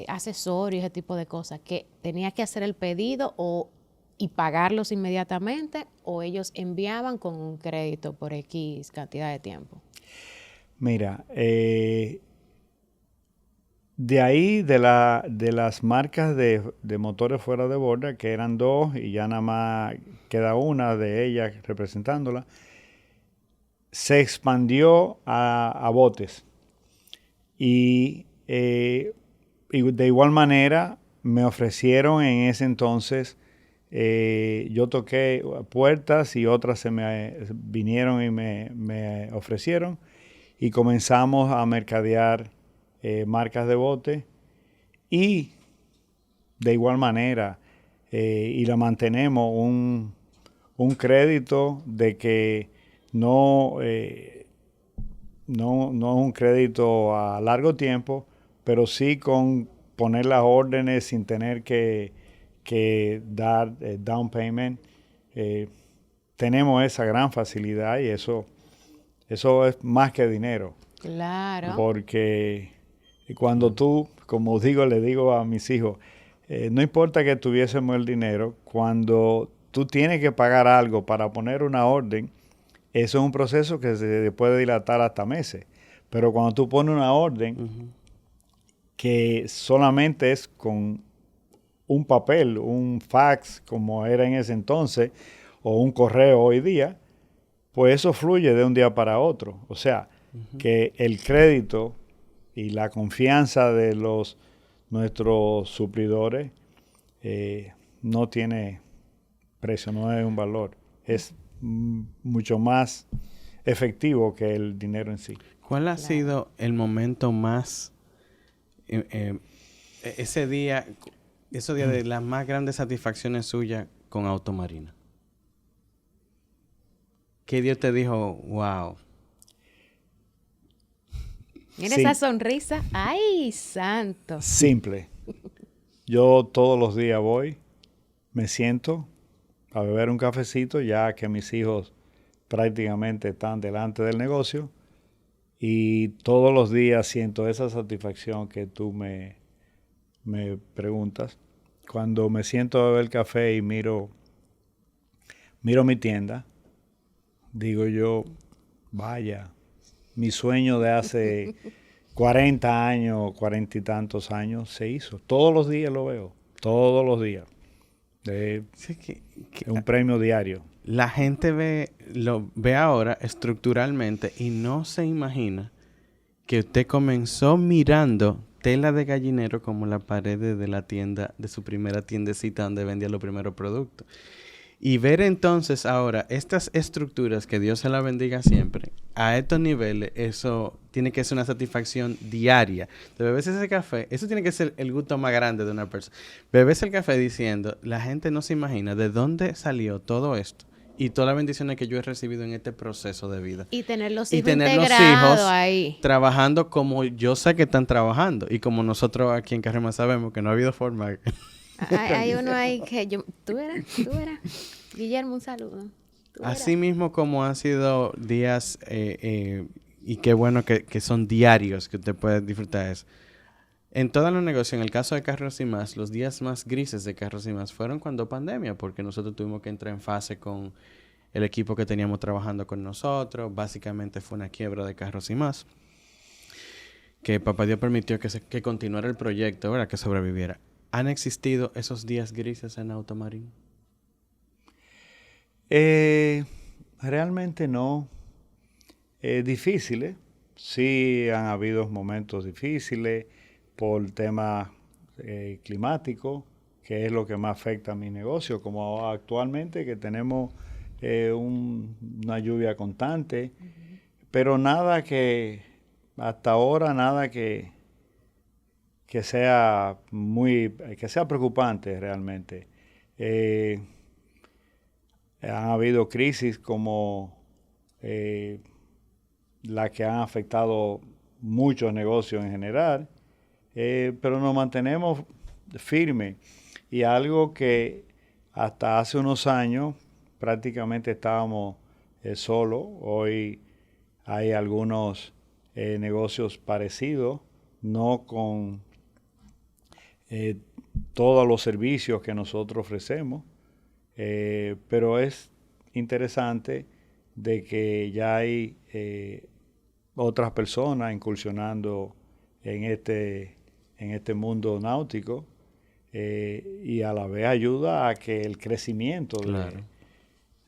accesorios, ese tipo de cosas, que tenía que hacer el pedido y pagarlos inmediatamente, o ellos enviaban con un crédito por X cantidad de tiempo. Mira, de ahí, de las marcas de motores fuera de borda, que eran dos y ya nada más queda una de ellas representándola, se expandió a botes. Y de igual manera me ofrecieron en ese entonces, yo toqué puertas y otras se me vinieron y me ofrecieron y comenzamos a mercadear marcas de bote y de igual manera y la mantenemos un crédito de que no es un crédito a largo tiempo, pero sí con poner las órdenes sin tener que dar down payment. Tenemos esa gran facilidad y eso es más que dinero. Claro. Porque cuando tú, como le digo a mis hijos, no importa que tuviésemos el dinero, cuando tú tienes que pagar algo para poner una orden, eso es un proceso que se puede dilatar hasta meses. Pero cuando tú pones una orden que solamente es con un papel, un fax, como era en ese entonces, o un correo hoy día, pues eso fluye de un día para otro. O sea, que el crédito y la confianza de nuestros suplidores no tiene precio, no es un valor. Es mucho más efectivo que el dinero en sí. ¿Cuál ha sido el momento más, esos días de las más grandes satisfacciones suyas con Automarina? ¿Qué Dios te dijo, wow? Mira esa sonrisa. ¡Ay, santo! Simple. Yo todos los días voy, me siento a beber un cafecito, ya que mis hijos prácticamente están delante del negocio, y todos los días siento esa satisfacción que tú me preguntas. Cuando me siento a beber el café y miro mi tienda, digo yo, vaya, mi sueño de hace 40 años, 40 y tantos años se hizo. Todos los días lo veo, todos los días. Sí, Es un premio diario. La gente lo ve ahora estructuralmente y no se imagina que usted comenzó mirando tela de gallinero como la pared de la tienda, de su primera tiendecita donde vendía los primeros productos. Y ver entonces ahora estas estructuras, que Dios se la bendiga siempre, a estos niveles, eso tiene que ser una satisfacción diaria. De beberse ese café, eso tiene que ser el gusto más grande de una persona. Beberse el café diciendo, la gente no se imagina de dónde salió todo esto y todas las bendiciones que yo he recibido en este proceso de vida. Y tener los y hijos tener los integrados hijos ahí. trabajando como yo sé que están trabajando y como nosotros aquí en Carrema sabemos que no ha habido forma. Hay uno ahí que tú verás. Guillermo, un saludo. Así mismo como han sido días y qué bueno que son diarios que usted puede disfrutar eso. En todos los negocios, en el caso de Carros y Más, los días más grises de Carros y Más fueron cuando pandemia, porque nosotros tuvimos que entrar en fase con el equipo que teníamos trabajando con nosotros. Básicamente fue una quiebra de Carros y Más, que Papá Dios permitió que continuara el proyecto, ¿verdad? Que sobreviviera. ¿Han existido esos días grises en Automarín? Realmente no. Difíciles. Sí han habido momentos difíciles por temas climáticos, que es lo que más afecta a mi negocio, como actualmente que tenemos una lluvia constante, pero nada que, hasta ahora, nada que sea que sea preocupante realmente. Eh, Han habido crisis como la que han afectado muchos negocios en general, pero nos mantenemos firmes. Y algo que hasta hace unos años prácticamente estábamos solos, hoy hay algunos negocios parecidos, no con eh, todos los servicios que nosotros ofrecemos, pero es interesante de que ya hay otras personas incursionando en este mundo náutico, y a la vez ayuda a que el crecimiento Claro.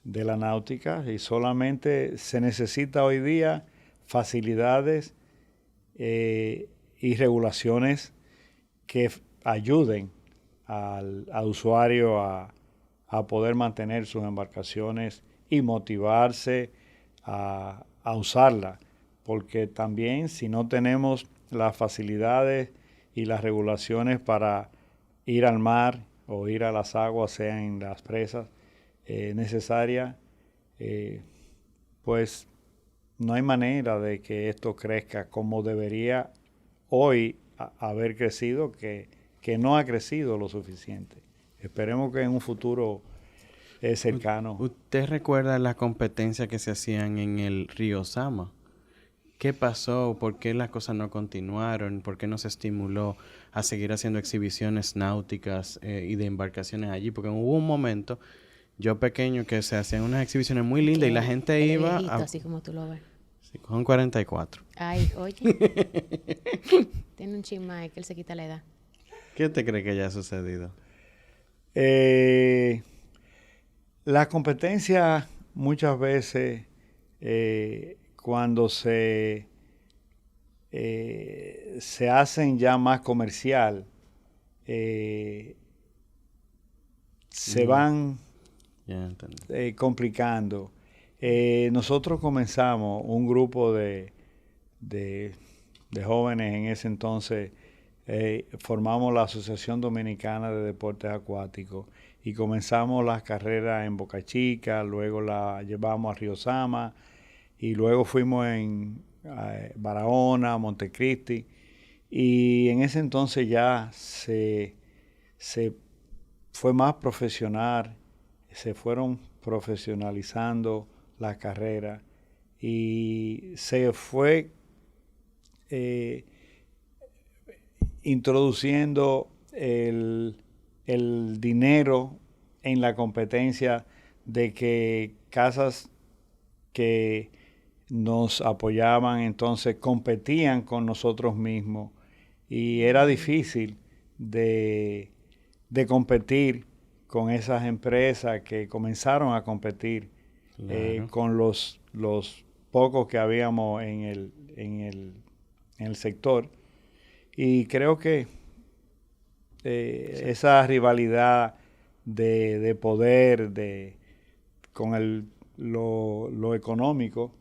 de la náutica, y solamente se necesita hoy día facilidades y regulaciones que ayuden al usuario a poder mantener sus embarcaciones y motivarse a usarla, porque también si no tenemos las facilidades y las regulaciones para ir al mar o ir a las aguas, sea en las presas necesarias, pues no hay manera de que esto crezca como debería hoy haber crecido, que no ha crecido lo suficiente. Esperemos que en un futuro cercano. ¿Usted recuerda la competencia que se hacían en el río Sama? ¿Qué pasó? ¿Por qué las cosas no continuaron? ¿Por qué no se estimuló a seguir haciendo exhibiciones náuticas y de embarcaciones allí? Porque hubo un momento, yo pequeño, que se hacían unas exhibiciones muy lindas y la gente el iba viejito, así como tú lo ves. Sí, con 44. Ay, oye. Tiene un chisme que él se quita la edad. ¿Qué te cree que haya sucedido? La competencia muchas veces cuando se hacen ya más comercial, se van Ya entendí. complicando. Nosotros comenzamos un grupo de jóvenes en ese entonces, formamos la Asociación Dominicana de Deportes Acuáticos y comenzamos las carreras en Boca Chica, luego la llevamos a Río Sama y luego fuimos en Barahona, Montecristi, y en ese entonces ya se fue más profesional, se fueron profesionalizando las carreras y se fue introduciendo el dinero en la competencia, de que casas que nos apoyaban entonces competían con nosotros mismos y era difícil de competir con esas empresas que comenzaron a competir Claro. con los pocos que habíamos en el sector. Y creo que esa rivalidad de poder con lo económico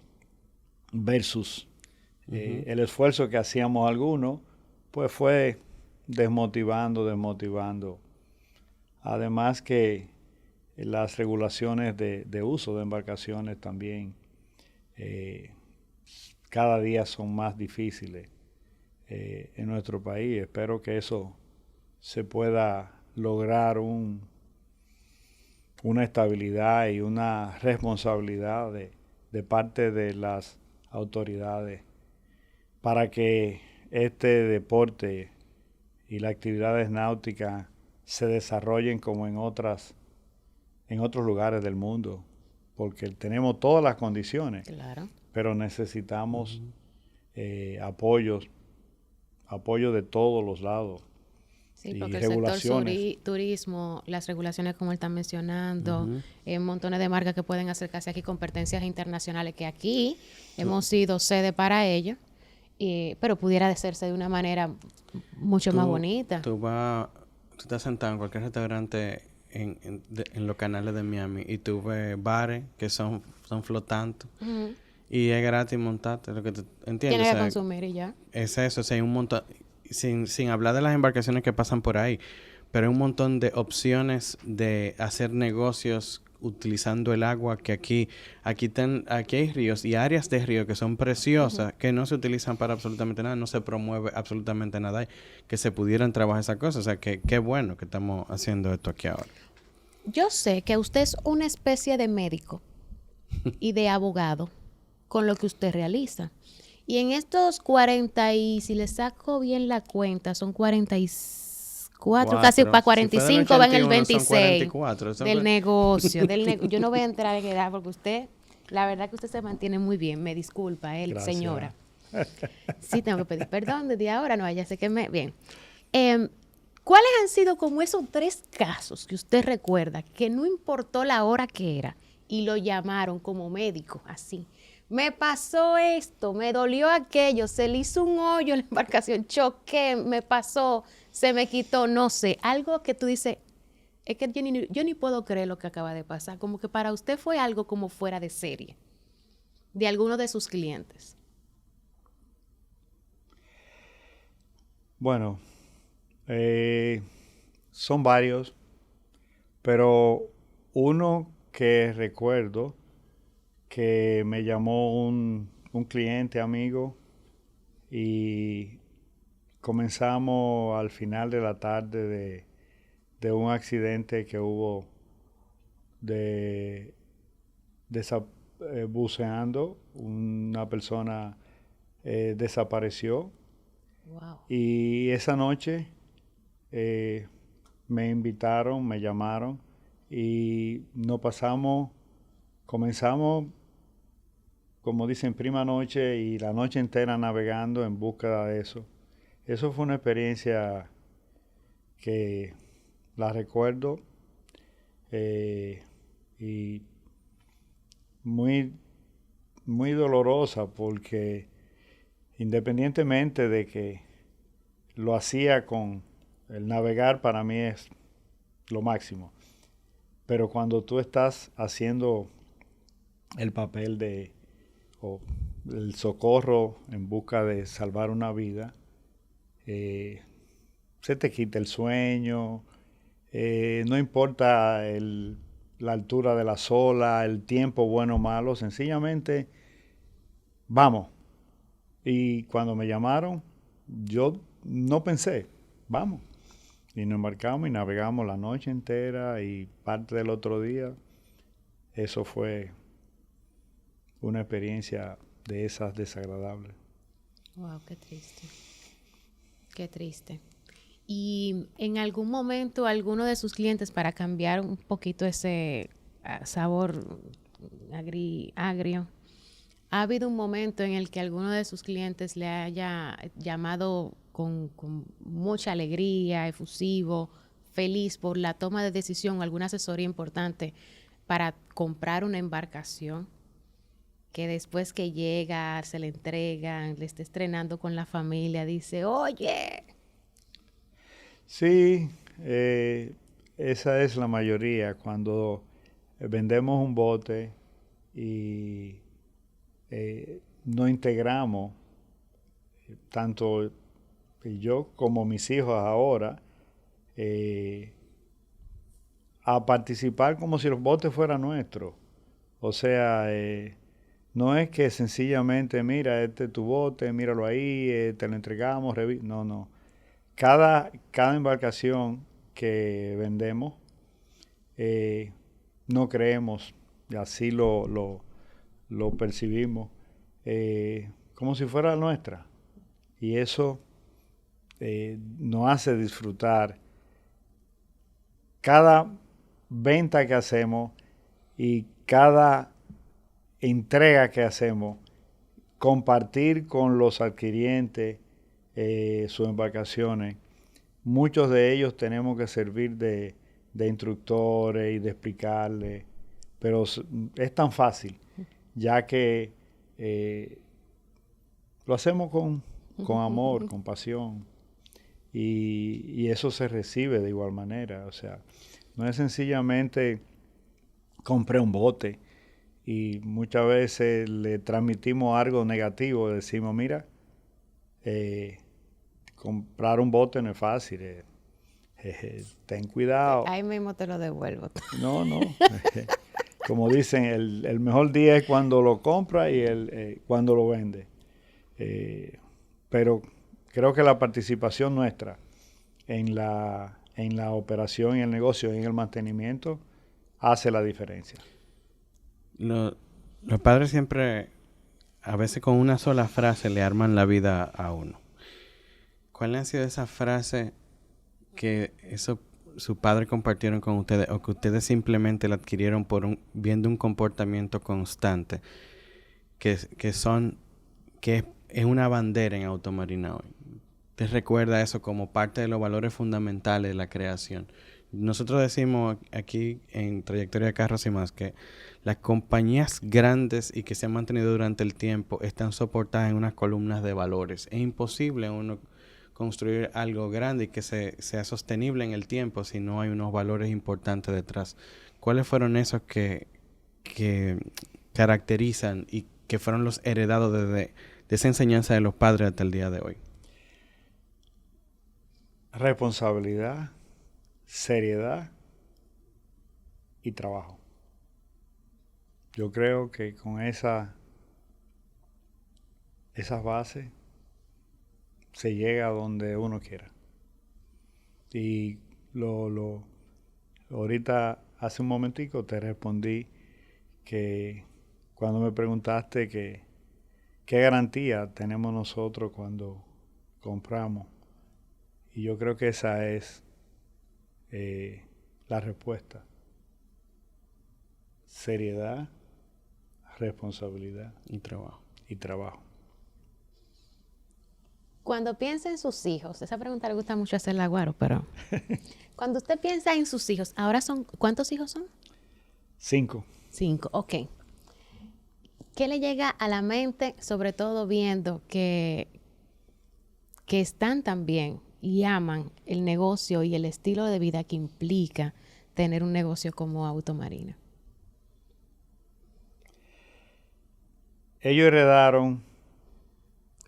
versus el esfuerzo que hacíamos algunos, pues fue desmotivando. Además que las regulaciones de uso de embarcaciones también cada día son más difíciles en nuestro país. Espero que eso se pueda lograr una estabilidad y una responsabilidad de parte de las autoridades para que este deporte y las actividades náuticas se desarrollen como en otros lugares del mundo, porque tenemos todas las condiciones, Claro. pero necesitamos apoyo de todos los lados. Sí, y porque el sector regulaciones. turismo, las regulaciones como él está mencionando, montones de marcas que pueden acercarse aquí, competencias internacionales que aquí hemos sido sede para ello, pero pudiera hacerse de una manera mucho más Tú, bonita. tú estás sentado en cualquier restaurante en los canales de Miami y tú ves bares que son flotantes Ujú. y es gratis montarte, lo que tú entiendes. Tiene O que sea, consumir y ya. es eso, o sea, hay un montón, sin hablar de las embarcaciones que pasan por ahí, pero hay un montón de opciones de hacer negocios utilizando el agua que aquí hay ríos y áreas de río que son preciosas, que no se utilizan para absolutamente nada, no se promueve absolutamente nada ahí, que se pudieran trabajar esas cosas, o sea, que qué bueno que estamos haciendo esto aquí ahora. Yo sé que usted es una especie de médico y de abogado con lo que usted realiza. Y en estos 40 y si le saco bien la cuenta, son 44, casi para Si fue del 45, va en el 81 son 26 44. del negocio. Yo no voy a entrar en edad porque usted, la verdad que usted se mantiene muy bien. Me disculpa, Gracias. señora. Sí, tengo que pedir perdón desde ahora, no, ya sé que me... Bien. ¿Cuáles han sido como esos 3 casos que usted recuerda que no importó la hora que era y lo llamaron como médico, así? Me pasó esto, me dolió aquello, se le hizo un hoyo en la embarcación, choqué, me pasó, se me quitó, no sé, algo que tú dices, es que yo ni puedo creer lo que acaba de pasar, como que para usted fue algo como fuera de serie, de alguno de sus clientes. Bueno, son varios, pero uno que recuerdo que me llamó un cliente amigo y comenzamos al final de la tarde de un accidente que hubo de, buceando. Una persona desapareció Wow. y esa noche me invitaron, me llamaron y comenzamos, como dicen, prima noche y la noche entera navegando en búsqueda de eso. Eso fue una experiencia que la recuerdo eh, y muy, muy dolorosa porque independientemente de que lo hacía con el navegar, para mí es lo máximo. Pero cuando tú estás haciendo el papel o el socorro en busca de salvar una vida, se te quita el sueño, no importa la altura de la ola, el tiempo bueno o malo, sencillamente vamos. Y cuando me llamaron, yo no pensé, vamos. Y nos embarcamos y navegamos la noche entera y parte del otro día. Eso fue una experiencia de esas desagradables. Wow, qué triste. Qué triste. Y en algún momento, alguno de sus clientes, para cambiar un poquito ese sabor agrio, ¿ha habido un momento en el que alguno de sus clientes le haya llamado con mucha alegría, efusivo, feliz por la toma de decisión o alguna asesoría importante para comprar una embarcación? Que después que llega, se le entregan, le está estrenando con la familia, dice, oye. Sí, esa es la mayoría. Cuando vendemos un bote y no integramos, tanto yo como mis hijos ahora, eh, a participar como si los botes fueran nuestros. O sea, no es que sencillamente, mira, este es tu bote, míralo ahí, te lo entregamos, no, no. Cada embarcación que vendemos, eh, no creemos, y así lo percibimos, como si fuera nuestra. Y eso nos hace disfrutar cada venta que hacemos y cada entrega que hacemos, compartir con los adquirientes sus embarcaciones, muchos de ellos tenemos que servir de instructores y de explicarles, pero es tan fácil, ya que lo hacemos con amor, con pasión, y eso se recibe de igual manera. O sea, no es sencillamente compré un bote y muchas veces le transmitimos algo negativo, decimos, mira, comprar un bote no es fácil, ten cuidado. Ahí mismo te lo devuelvo. No, no. Como dicen, el mejor día es cuando lo compra y cuando lo vende. Pero creo que la participación nuestra en la operación y el negocio, en el mantenimiento, hace la diferencia. Los padres siempre, a veces con una sola frase, le arman la vida a uno. ¿Cuál ha sido esa frase que sus padres compartieron con ustedes o que ustedes simplemente la adquirieron viendo un comportamiento constante que es una bandera en Automarina hoy? ¿Te recuerda eso como parte de los valores fundamentales de la creación? Nosotros decimos aquí en Trayectoria de Carros y Más que las compañías grandes y que se han mantenido durante el tiempo están soportadas en unas columnas de valores. Es imposible uno construir algo grande y que sea sostenible en el tiempo si no hay unos valores importantes detrás. ¿Cuáles fueron esos que caracterizan y que fueron los heredados de esa enseñanza de los padres hasta el día de hoy? Responsabilidad, seriedad y trabajo. Yo creo que con esas bases se llega a donde uno quiera. Y ahorita, hace un momentico, te respondí que cuando me preguntaste qué garantía tenemos nosotros cuando compramos, y yo creo que esa es la respuesta. Seriedad, responsabilidad y trabajo. Cuando piensa en sus hijos, esa pregunta le gusta mucho hacerla a Guaro, pero cuando usted piensa en sus hijos, ¿cuántos hijos son? 5. 5, ok. ¿Qué le llega a la mente, sobre todo viendo que están tan bien y aman el negocio y el estilo de vida que implica tener un negocio como Automarina? Ellos heredaron,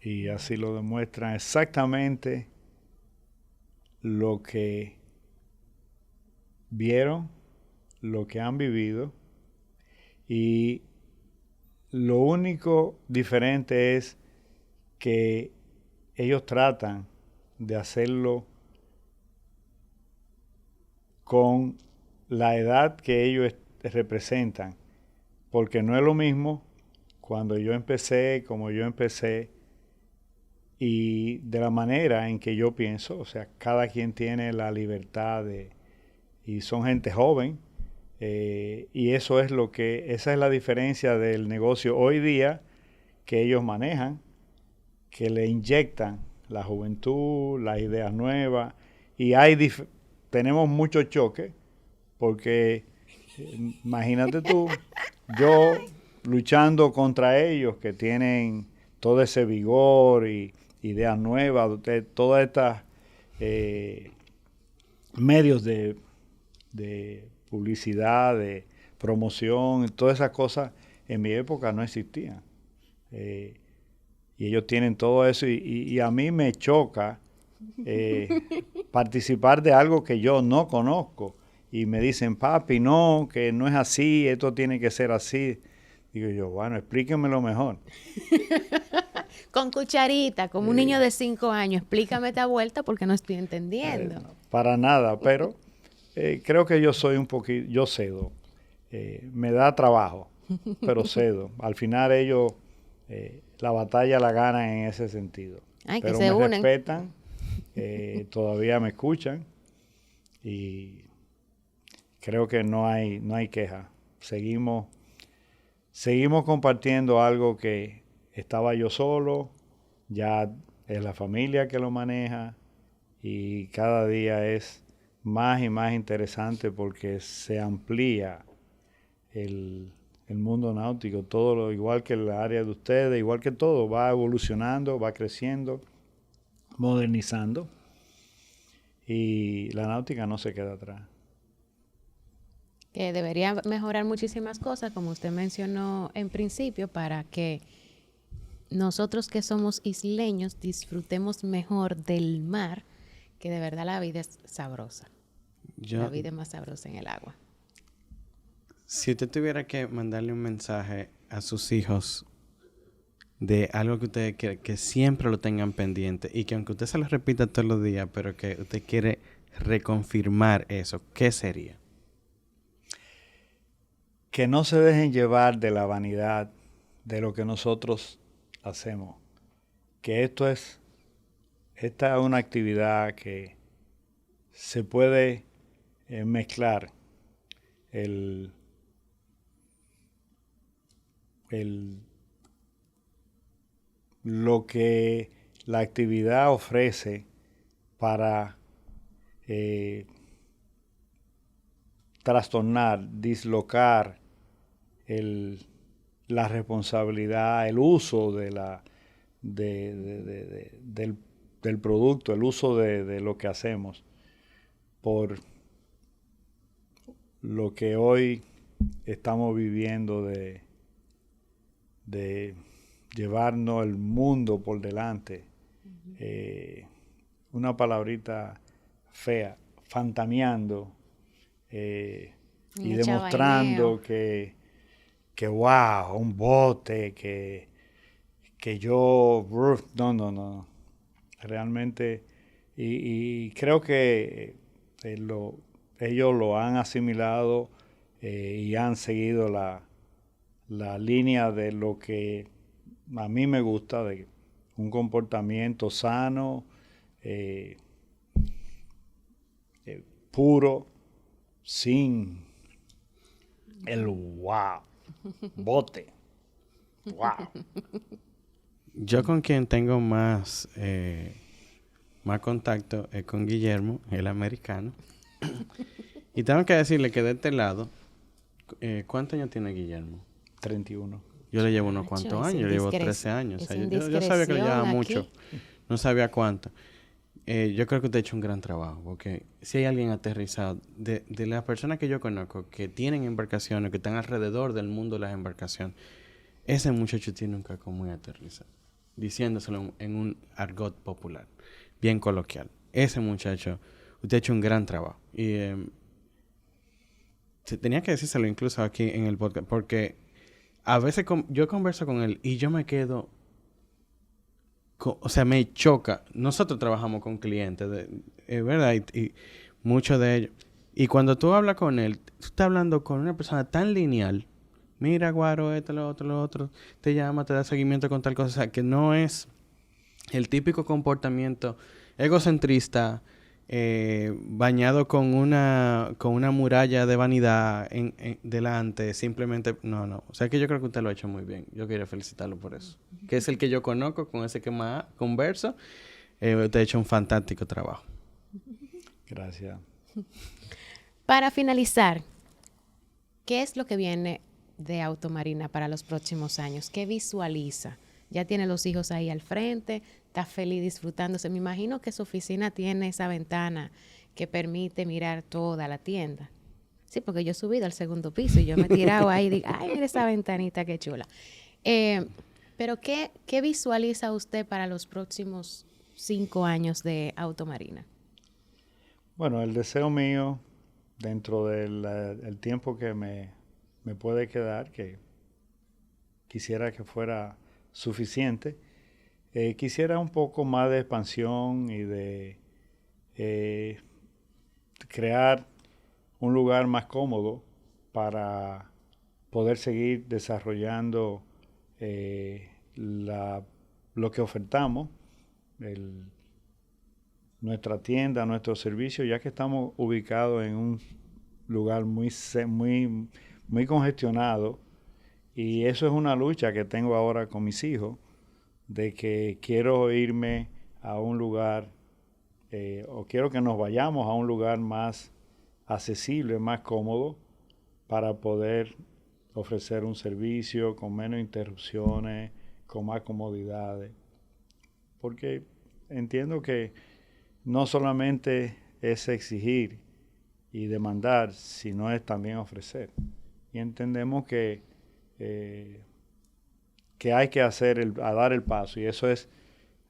y así lo demuestran, exactamente lo que vieron, lo que han vivido, y lo único diferente es que ellos tratan de hacerlo con la edad que ellos representan, porque no es lo mismo cuando yo empecé, como yo empecé, y de la manera en que yo pienso. O sea, cada quien tiene la libertad y son gente joven, y esa es la diferencia del negocio hoy día que ellos manejan, que le inyectan la juventud, las ideas nuevas, y tenemos mucho choque, porque imagínate tú, yo luchando contra ellos que tienen todo ese vigor y ideas nuevas, todas estas medios de publicidad, de promoción, todas esas cosas en mi época no existían. Y ellos tienen todo eso y a mí me choca participar de algo que yo no conozco. Y me dicen, papi, no, que no es así, esto tiene que ser así. Digo yo, bueno, explíquenmelo mejor. Con cucharita, como un niño de 5 años, explícame esta vuelta porque no estoy entendiendo. Para nada, pero creo que yo soy yo cedo. Me da trabajo, pero cedo. Al final ellos la batalla la ganan en ese sentido. Ay, pero que se me unen. respetan, todavía me escuchan y creo que no hay queja. Seguimos compartiendo algo que estaba yo solo, ya es la familia que lo maneja y cada día es más y más interesante porque se amplía el mundo náutico, todo lo igual que el área de ustedes, igual que todo, va evolucionando, va creciendo, modernizando y la náutica no se queda atrás. Que debería mejorar muchísimas cosas, como usted mencionó en principio, para que nosotros que somos isleños disfrutemos mejor del mar, que de verdad la vida es sabrosa. La vida es más sabrosa en el agua. Si usted tuviera que mandarle un mensaje a sus hijos de algo que usted quiere, que siempre lo tengan pendiente y que aunque usted se lo repita todos los días, pero que usted quiere reconfirmar eso, ¿qué sería? Que no se dejen llevar de la vanidad de lo que nosotros hacemos. Que esta es una actividad que se puede mezclar lo que la actividad ofrece para trastornar, dislocar la responsabilidad, el uso del producto, el uso de lo que hacemos, por lo que hoy estamos viviendo de llevarnos el mundo por delante. Una palabrita fea, fantameando y demostrando que wow, un bote, que yo, no. Realmente, y creo que ellos lo han asimilado y han seguido la línea de lo que a mí me gusta, de un comportamiento sano, puro, sin el wow, bote, wow. Yo con quien tengo más contacto es con Guillermo, el americano. Y tengo que decirle que de este lado, ¿cuántos años tiene Guillermo? 31. Yo le llevo unos cuantos años, yo le llevo 13 años. O sea, yo sabía que le llevaba mucho, no sabía cuánto. Yo creo que usted ha hecho un gran trabajo, porque si hay alguien aterrizado, de las personas que yo conozco que tienen embarcaciones, que están alrededor del mundo de las embarcaciones, ese muchacho tiene un caco muy aterrizado, diciéndoselo en un argot popular, bien coloquial. Ese muchacho, usted ha hecho un gran trabajo. Y tenía que decírselo incluso aquí en el podcast, porque a veces yo converso con él y yo me quedo... O sea, me choca. Nosotros trabajamos con clientes, ¿verdad? Y muchos de ellos. Y cuando tú hablas con él, tú estás hablando con una persona tan lineal. Mira, Guaro, esto, lo otro. Te llama, te da seguimiento con tal cosa. O sea, que no es el típico comportamiento egocentrista, bañado con una muralla de vanidad delante, simplemente, no. O sea que yo creo que usted lo ha hecho muy bien. Yo quería felicitarlo por eso. Que es el que yo conozco, con ese que más converso. Usted ha hecho un fantástico trabajo. Gracias. Para finalizar, ¿qué es lo que viene de Automarina para los próximos años? ¿Qué visualiza? Ya tiene los hijos ahí al frente, está feliz disfrutándose. Me imagino que su oficina tiene esa ventana que permite mirar toda la tienda. Sí, porque yo he subido al segundo piso y yo me he tirado ahí y digo, ay, mira esa ventanita, qué chula. Pero ¿qué visualiza usted para los próximos 5 años de Automarina? Bueno, el deseo mío, dentro del tiempo que me puede quedar, que quisiera que fuera suficiente, quisiera un poco más de expansión y de crear un lugar más cómodo para poder seguir desarrollando lo que ofertamos, nuestra tienda, nuestro servicio, ya que estamos ubicados en un lugar muy congestionado, y eso es una lucha que tengo ahora con mis hijos, de que quiero irme a un lugar o quiero que nos vayamos a un lugar más accesible, más cómodo, para poder ofrecer un servicio con menos interrupciones, con más comodidades. Porque entiendo que no solamente es exigir y demandar, sino es también ofrecer. Y entendemos que hay que dar el paso, y eso es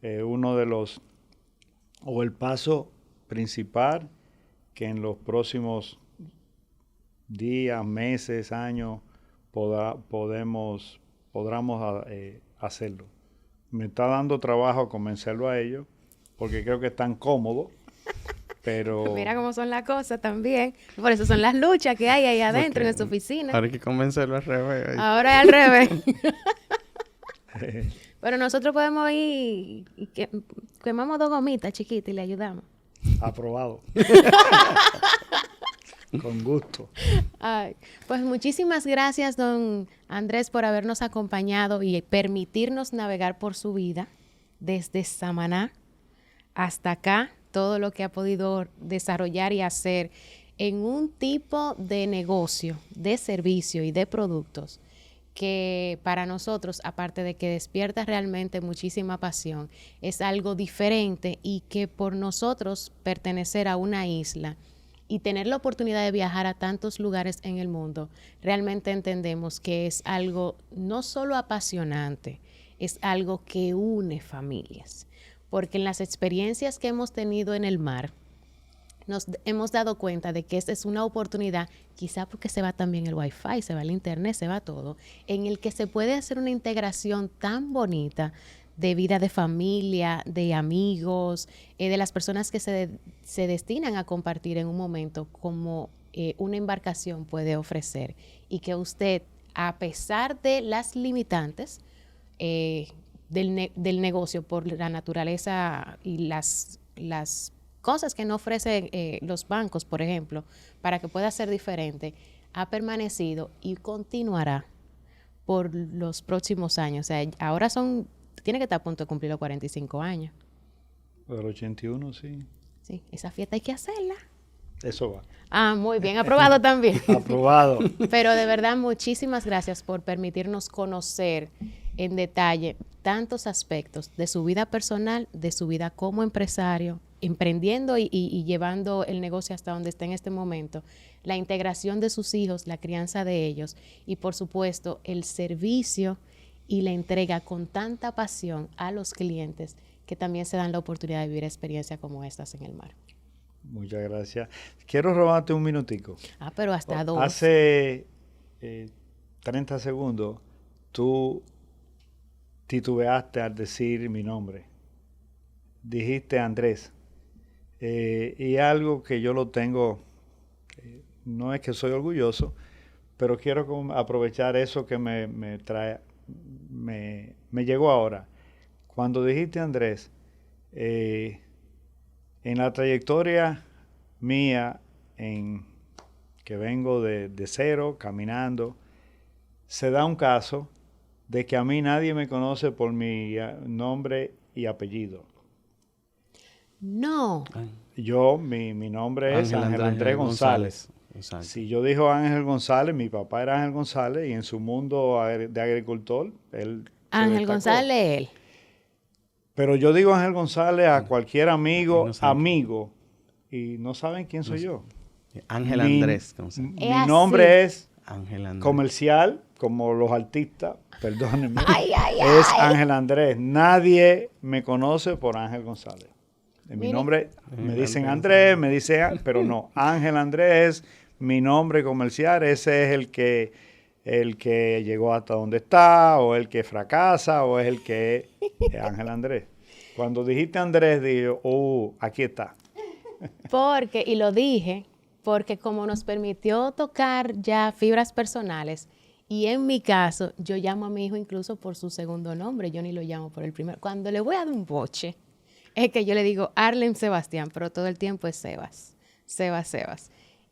uno de los, o el paso principal que en los próximos días, meses, años podamos hacerlo. Me está dando trabajo convencerlo a ellos, porque creo que están cómodos, pero... Mira cómo son las cosas también. Por eso son las luchas que hay ahí adentro en su oficina. Ahora hay que convencerlo al revés. Ahora es al revés. Pero nosotros podemos ir y quemamos 2 gomitas chiquitas y le ayudamos. Aprobado. Con gusto. Ay, pues muchísimas gracias, don Andrés, por habernos acompañado y permitirnos navegar por su vida desde Samaná hasta acá, todo lo que ha podido desarrollar y hacer en un tipo de negocio, de servicio y de productos que para nosotros, aparte de que despierta realmente muchísima pasión, es algo diferente, y que por nosotros pertenecer a una isla y tener la oportunidad de viajar a tantos lugares en el mundo, realmente entendemos que es algo no solo apasionante, es algo que une familias. Porque en las experiencias que hemos tenido en el mar, nos hemos dado cuenta de que esta es una oportunidad, quizá porque se va también el Wi-Fi, se va el internet, se va todo, en el que se puede hacer una integración tan bonita de vida de familia, de amigos, de las personas que se destinan a compartir en un momento como una embarcación puede ofrecer, y que usted, a pesar de las limitantes del negocio por la naturaleza y las cosas que no ofrecen los bancos, por ejemplo, para que pueda ser diferente, ha permanecido y continuará por los próximos años. O sea, ahora tiene que estar a punto de cumplir los 45 años. Del 81, sí. Sí, esa fiesta hay que hacerla. Eso va. Ah, muy bien, aprobado también. Aprobado. Pero de verdad, muchísimas gracias por permitirnos conocer en detalle tantos aspectos de su vida personal, de su vida como empresario, emprendiendo y llevando el negocio hasta donde está en este momento, la integración de sus hijos, la crianza de ellos y, por supuesto, el servicio y la entrega con tanta pasión a los clientes que también se dan la oportunidad de vivir experiencias como estas en el mar. Muchas gracias. Quiero robarte un minutico. Ah, pero hasta 2. Hace 30 segundos tú titubeaste al decir mi nombre. Dijiste Andrés. Y algo que yo lo tengo, no es que soy orgulloso, pero quiero aprovechar eso que me llegó ahora. Cuando dijiste Andrés, en la trayectoria mía, que vengo de cero, caminando, se da un caso de que a mí nadie me conoce por mi nombre y apellido. No. Mi nombre es Ángel Andrés González. Exacto. Si yo digo Ángel González, mi papá era Ángel González, y en su mundo de agricultor, él Ángel González, él. Pero yo digo Ángel González a cualquier amigo, y no saben quién soy yo. Ángel Andrés González. Mi nombre es Ángel Andrés. Comercial, como los artistas, perdónenme. Es Ángel Andrés. Nadie me conoce por Ángel González. Mi nombre, me dicen Andrés, me dicen, pero no, Ángel Andrés es mi nombre comercial. Ese es el que llegó hasta donde está, o el que fracasa, o es el que es Ángel Andrés. Cuando dijiste Andrés, digo, aquí está. Y lo dije, porque como nos permitió tocar ya fibras personales, y en mi caso, yo llamo a mi hijo incluso por su segundo nombre, yo ni lo llamo por el primero. Cuando le voy a dar un boche, es que yo le digo Arlen Sebastián, pero todo el tiempo es Sebas.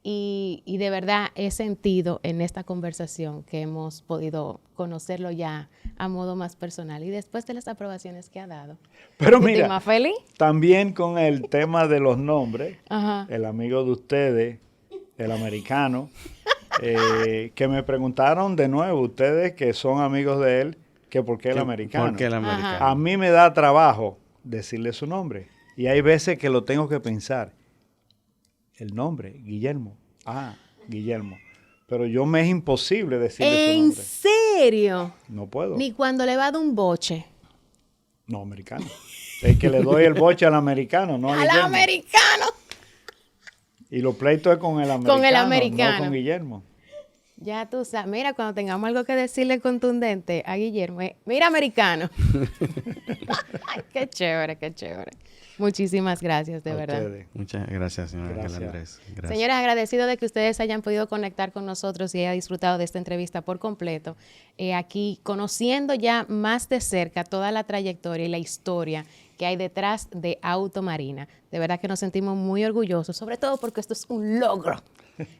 y de verdad he sentido en esta conversación que hemos podido conocerlo ya a modo más personal y después de las aprobaciones que ha dado. Pero Estoy mira, más feliz. también con el tema de los nombres, Ajá. el amigo de ustedes, el americano, que me preguntaron de nuevo, ustedes que son amigos de él, que por qué el americano. ¿Por qué el americano? A mí me da trabajo decirle su nombre. Y hay veces que lo tengo que pensar. El nombre, Guillermo. Ah, Guillermo. Pero yo me es imposible decirle su ¿En nombre. serio? No puedo. Ni cuando le va de un boche. No, americano. Es que le doy el boche al americano, no a ¡Al Guillermo. americano! Y los pleitos es con el americano, Con el americano. no con Guillermo. Ya tú sabes. Mira, cuando tengamos algo que decirle contundente a Guillermo, mira, americano. Qué chévere, qué chévere. Muchísimas gracias, de A verdad. ustedes. Muchas gracias, señor Ángel Gracias. Andrés. Gracias. Señores, agradecido de que ustedes hayan podido conectar con nosotros y hayan disfrutado de esta entrevista por completo. Aquí conociendo ya más de cerca toda la trayectoria y la historia que hay detrás de Automarina. De verdad que nos sentimos muy orgullosos, sobre todo porque esto es un logro.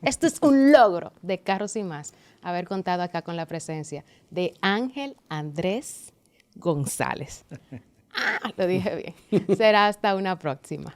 Esto es un logro de Carros y Más, haber contado acá con la presencia de Ángel Andrés González. Lo dije bien. Será hasta una próxima.